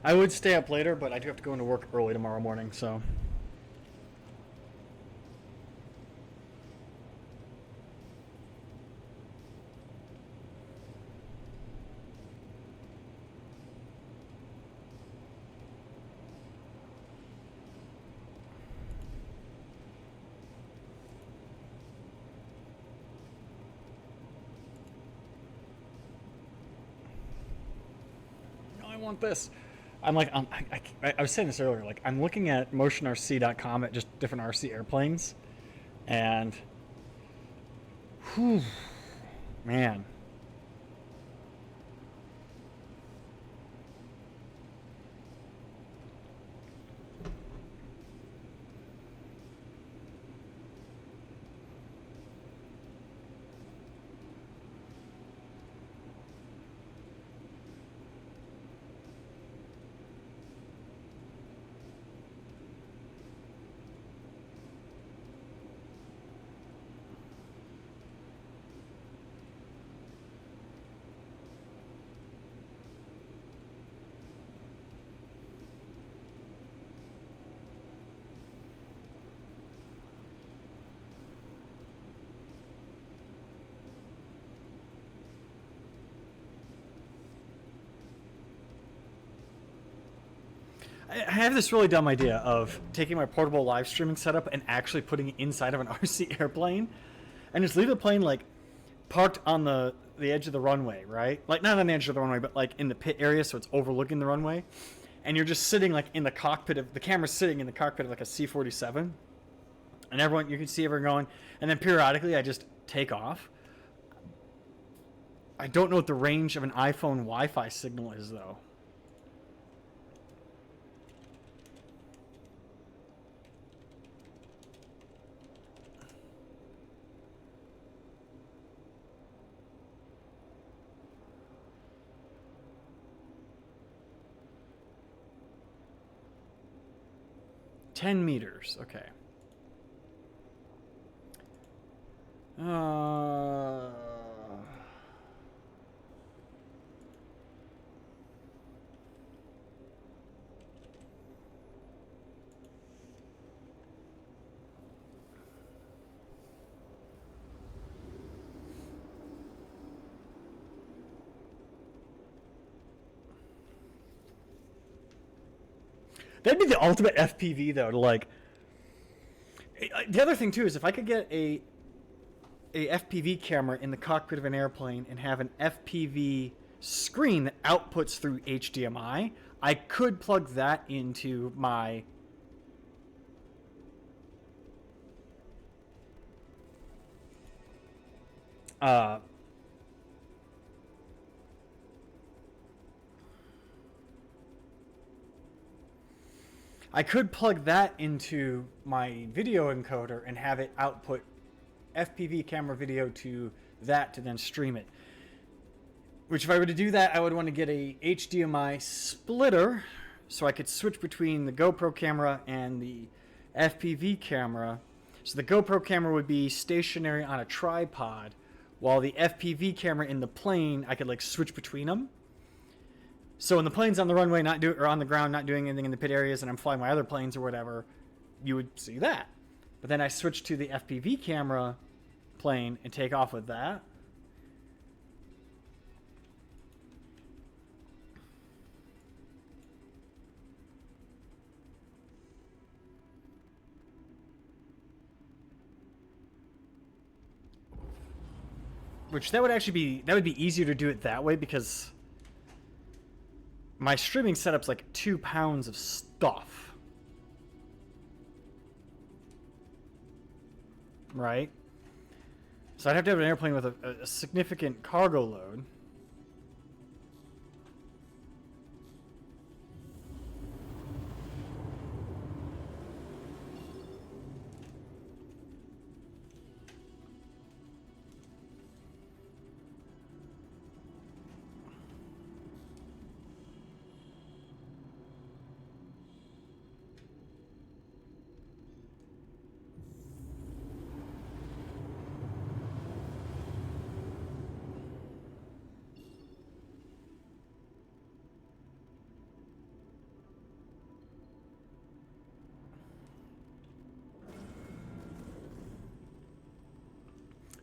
I would stay up later, but I do have to go into work early tomorrow morning, so. No, I want this. I'm like, I was saying this earlier, like, I'm looking at motionrc.com at just different RC airplanes, and, whew, man. I have this really dumb idea of taking my portable live streaming setup and actually putting it inside of an RC airplane, and just leave the plane like parked on the edge of the runway, right? Like not on the edge of the runway, but like in the pit area, so it's overlooking the runway, and you're just sitting like in the cockpit of the camera's sitting in the cockpit of like a C-47, and everyone you can see everyone going, and then periodically I just take off. I don't know what the range of an iPhone Wi-Fi signal is though. $10 meters, okay. That'd be the ultimate FPV though, to like. The other thing too is if I could get a FPV camera in the cockpit of an airplane and have an FPV screen that outputs through HDMI, I could plug that into my I could plug that into my video encoder and have it output FPV camera video to that to then stream it. Which if I were to do that, I would want to get a HDMI splitter so I could switch between the GoPro camera and the FPV camera. So the GoPro camera would be stationary on a tripod, while the FPV camera in the plane, I could like switch between them. So when the plane's on the runway, or on the ground, not doing anything in the pit areas, and I'm flying my other planes or whatever, you would see that. But then I switch to the FPV camera plane and take off with that. Which that would be easier to do it that way because my streaming setup's like 2 pounds of stuff. Right? So I'd have to have an airplane with a significant cargo load.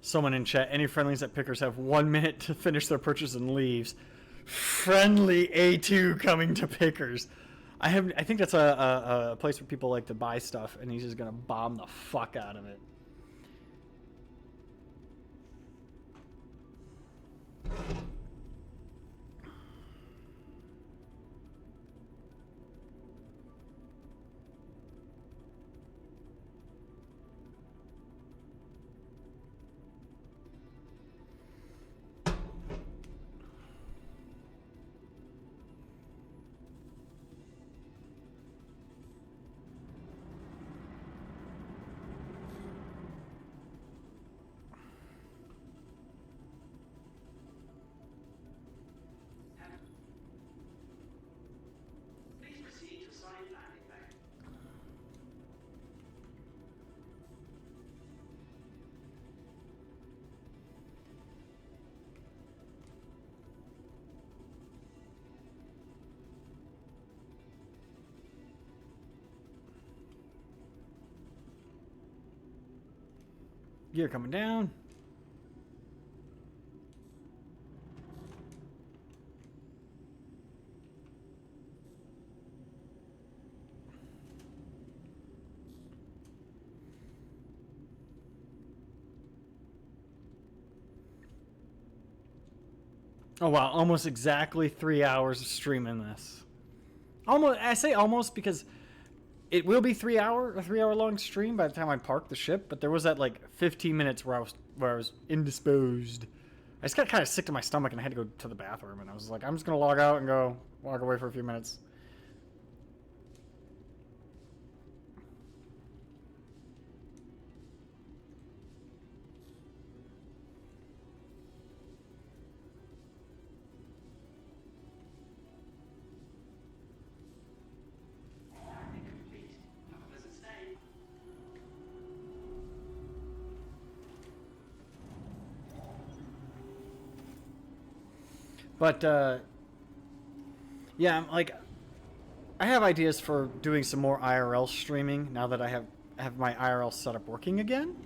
Someone in chat, any friendlies at Pickers have 1 minute to finish their purchase and leaves. Friendly A2 coming to Pickers. I think that's a place where people like to buy stuff, and he's just gonna bomb the fuck out of it. Please proceed to assigned landing bay. Gear coming down. Oh wow, almost exactly 3 hours of streaming this. Almost, I say almost because it will be a 3 hour long stream by the time I park the ship. But there was that like 15 minutes where I was indisposed. I just got kind of sick to my stomach and I had to go to the bathroom. And I was like, I'm just gonna log out and go walk away for a few minutes. Complete. Have a pleasant stay. But yeah, like I have ideas for doing some more IRL streaming now that I have my IRL setup working again.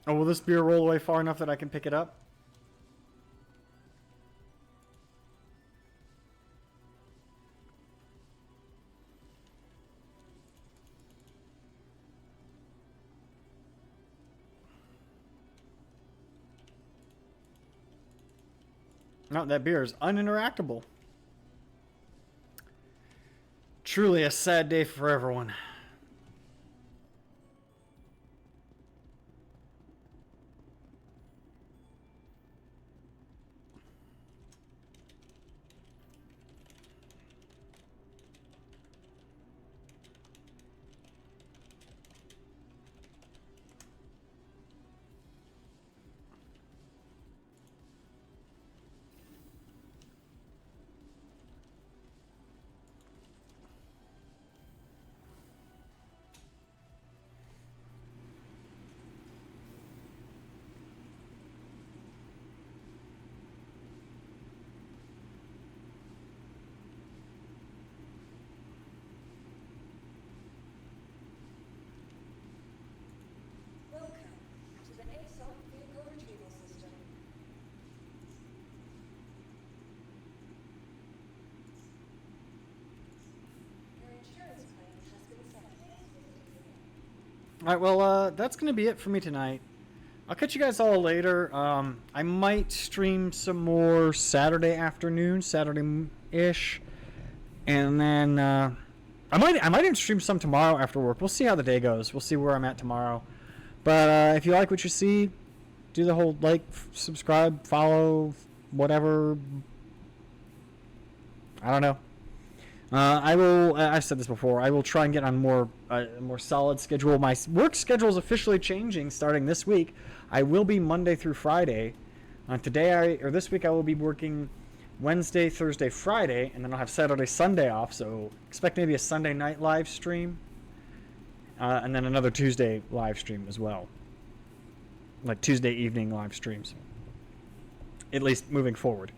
Oh, will this beer roll away far enough that I can pick it up? No, that beer is uninteractable. Truly a sad day for everyone. Welcome to the ASOP vehicle retrieval system. Your insurance claim has been settled. Alright, well, that's going to be it for me tonight. I'll catch you guys all later. I might stream some more Saturday afternoon, Saturday-ish. And then I might even stream some tomorrow after work. We'll see how the day goes. We'll see where I'm at tomorrow. But if you like what you see, do the whole like, subscribe, follow, whatever. I don't know. I will. I've said this before. I will try and get on more solid schedule. My work schedule is officially changing starting this week. I will be Monday through Friday. This week I will be working Wednesday, Thursday, Friday, and then I'll have Saturday, Sunday off. So expect maybe a Sunday night live stream, and then another Tuesday live stream as well. Like Tuesday evening live streams. At least moving forward.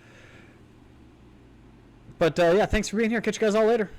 But yeah, thanks for being here. Catch you guys all later.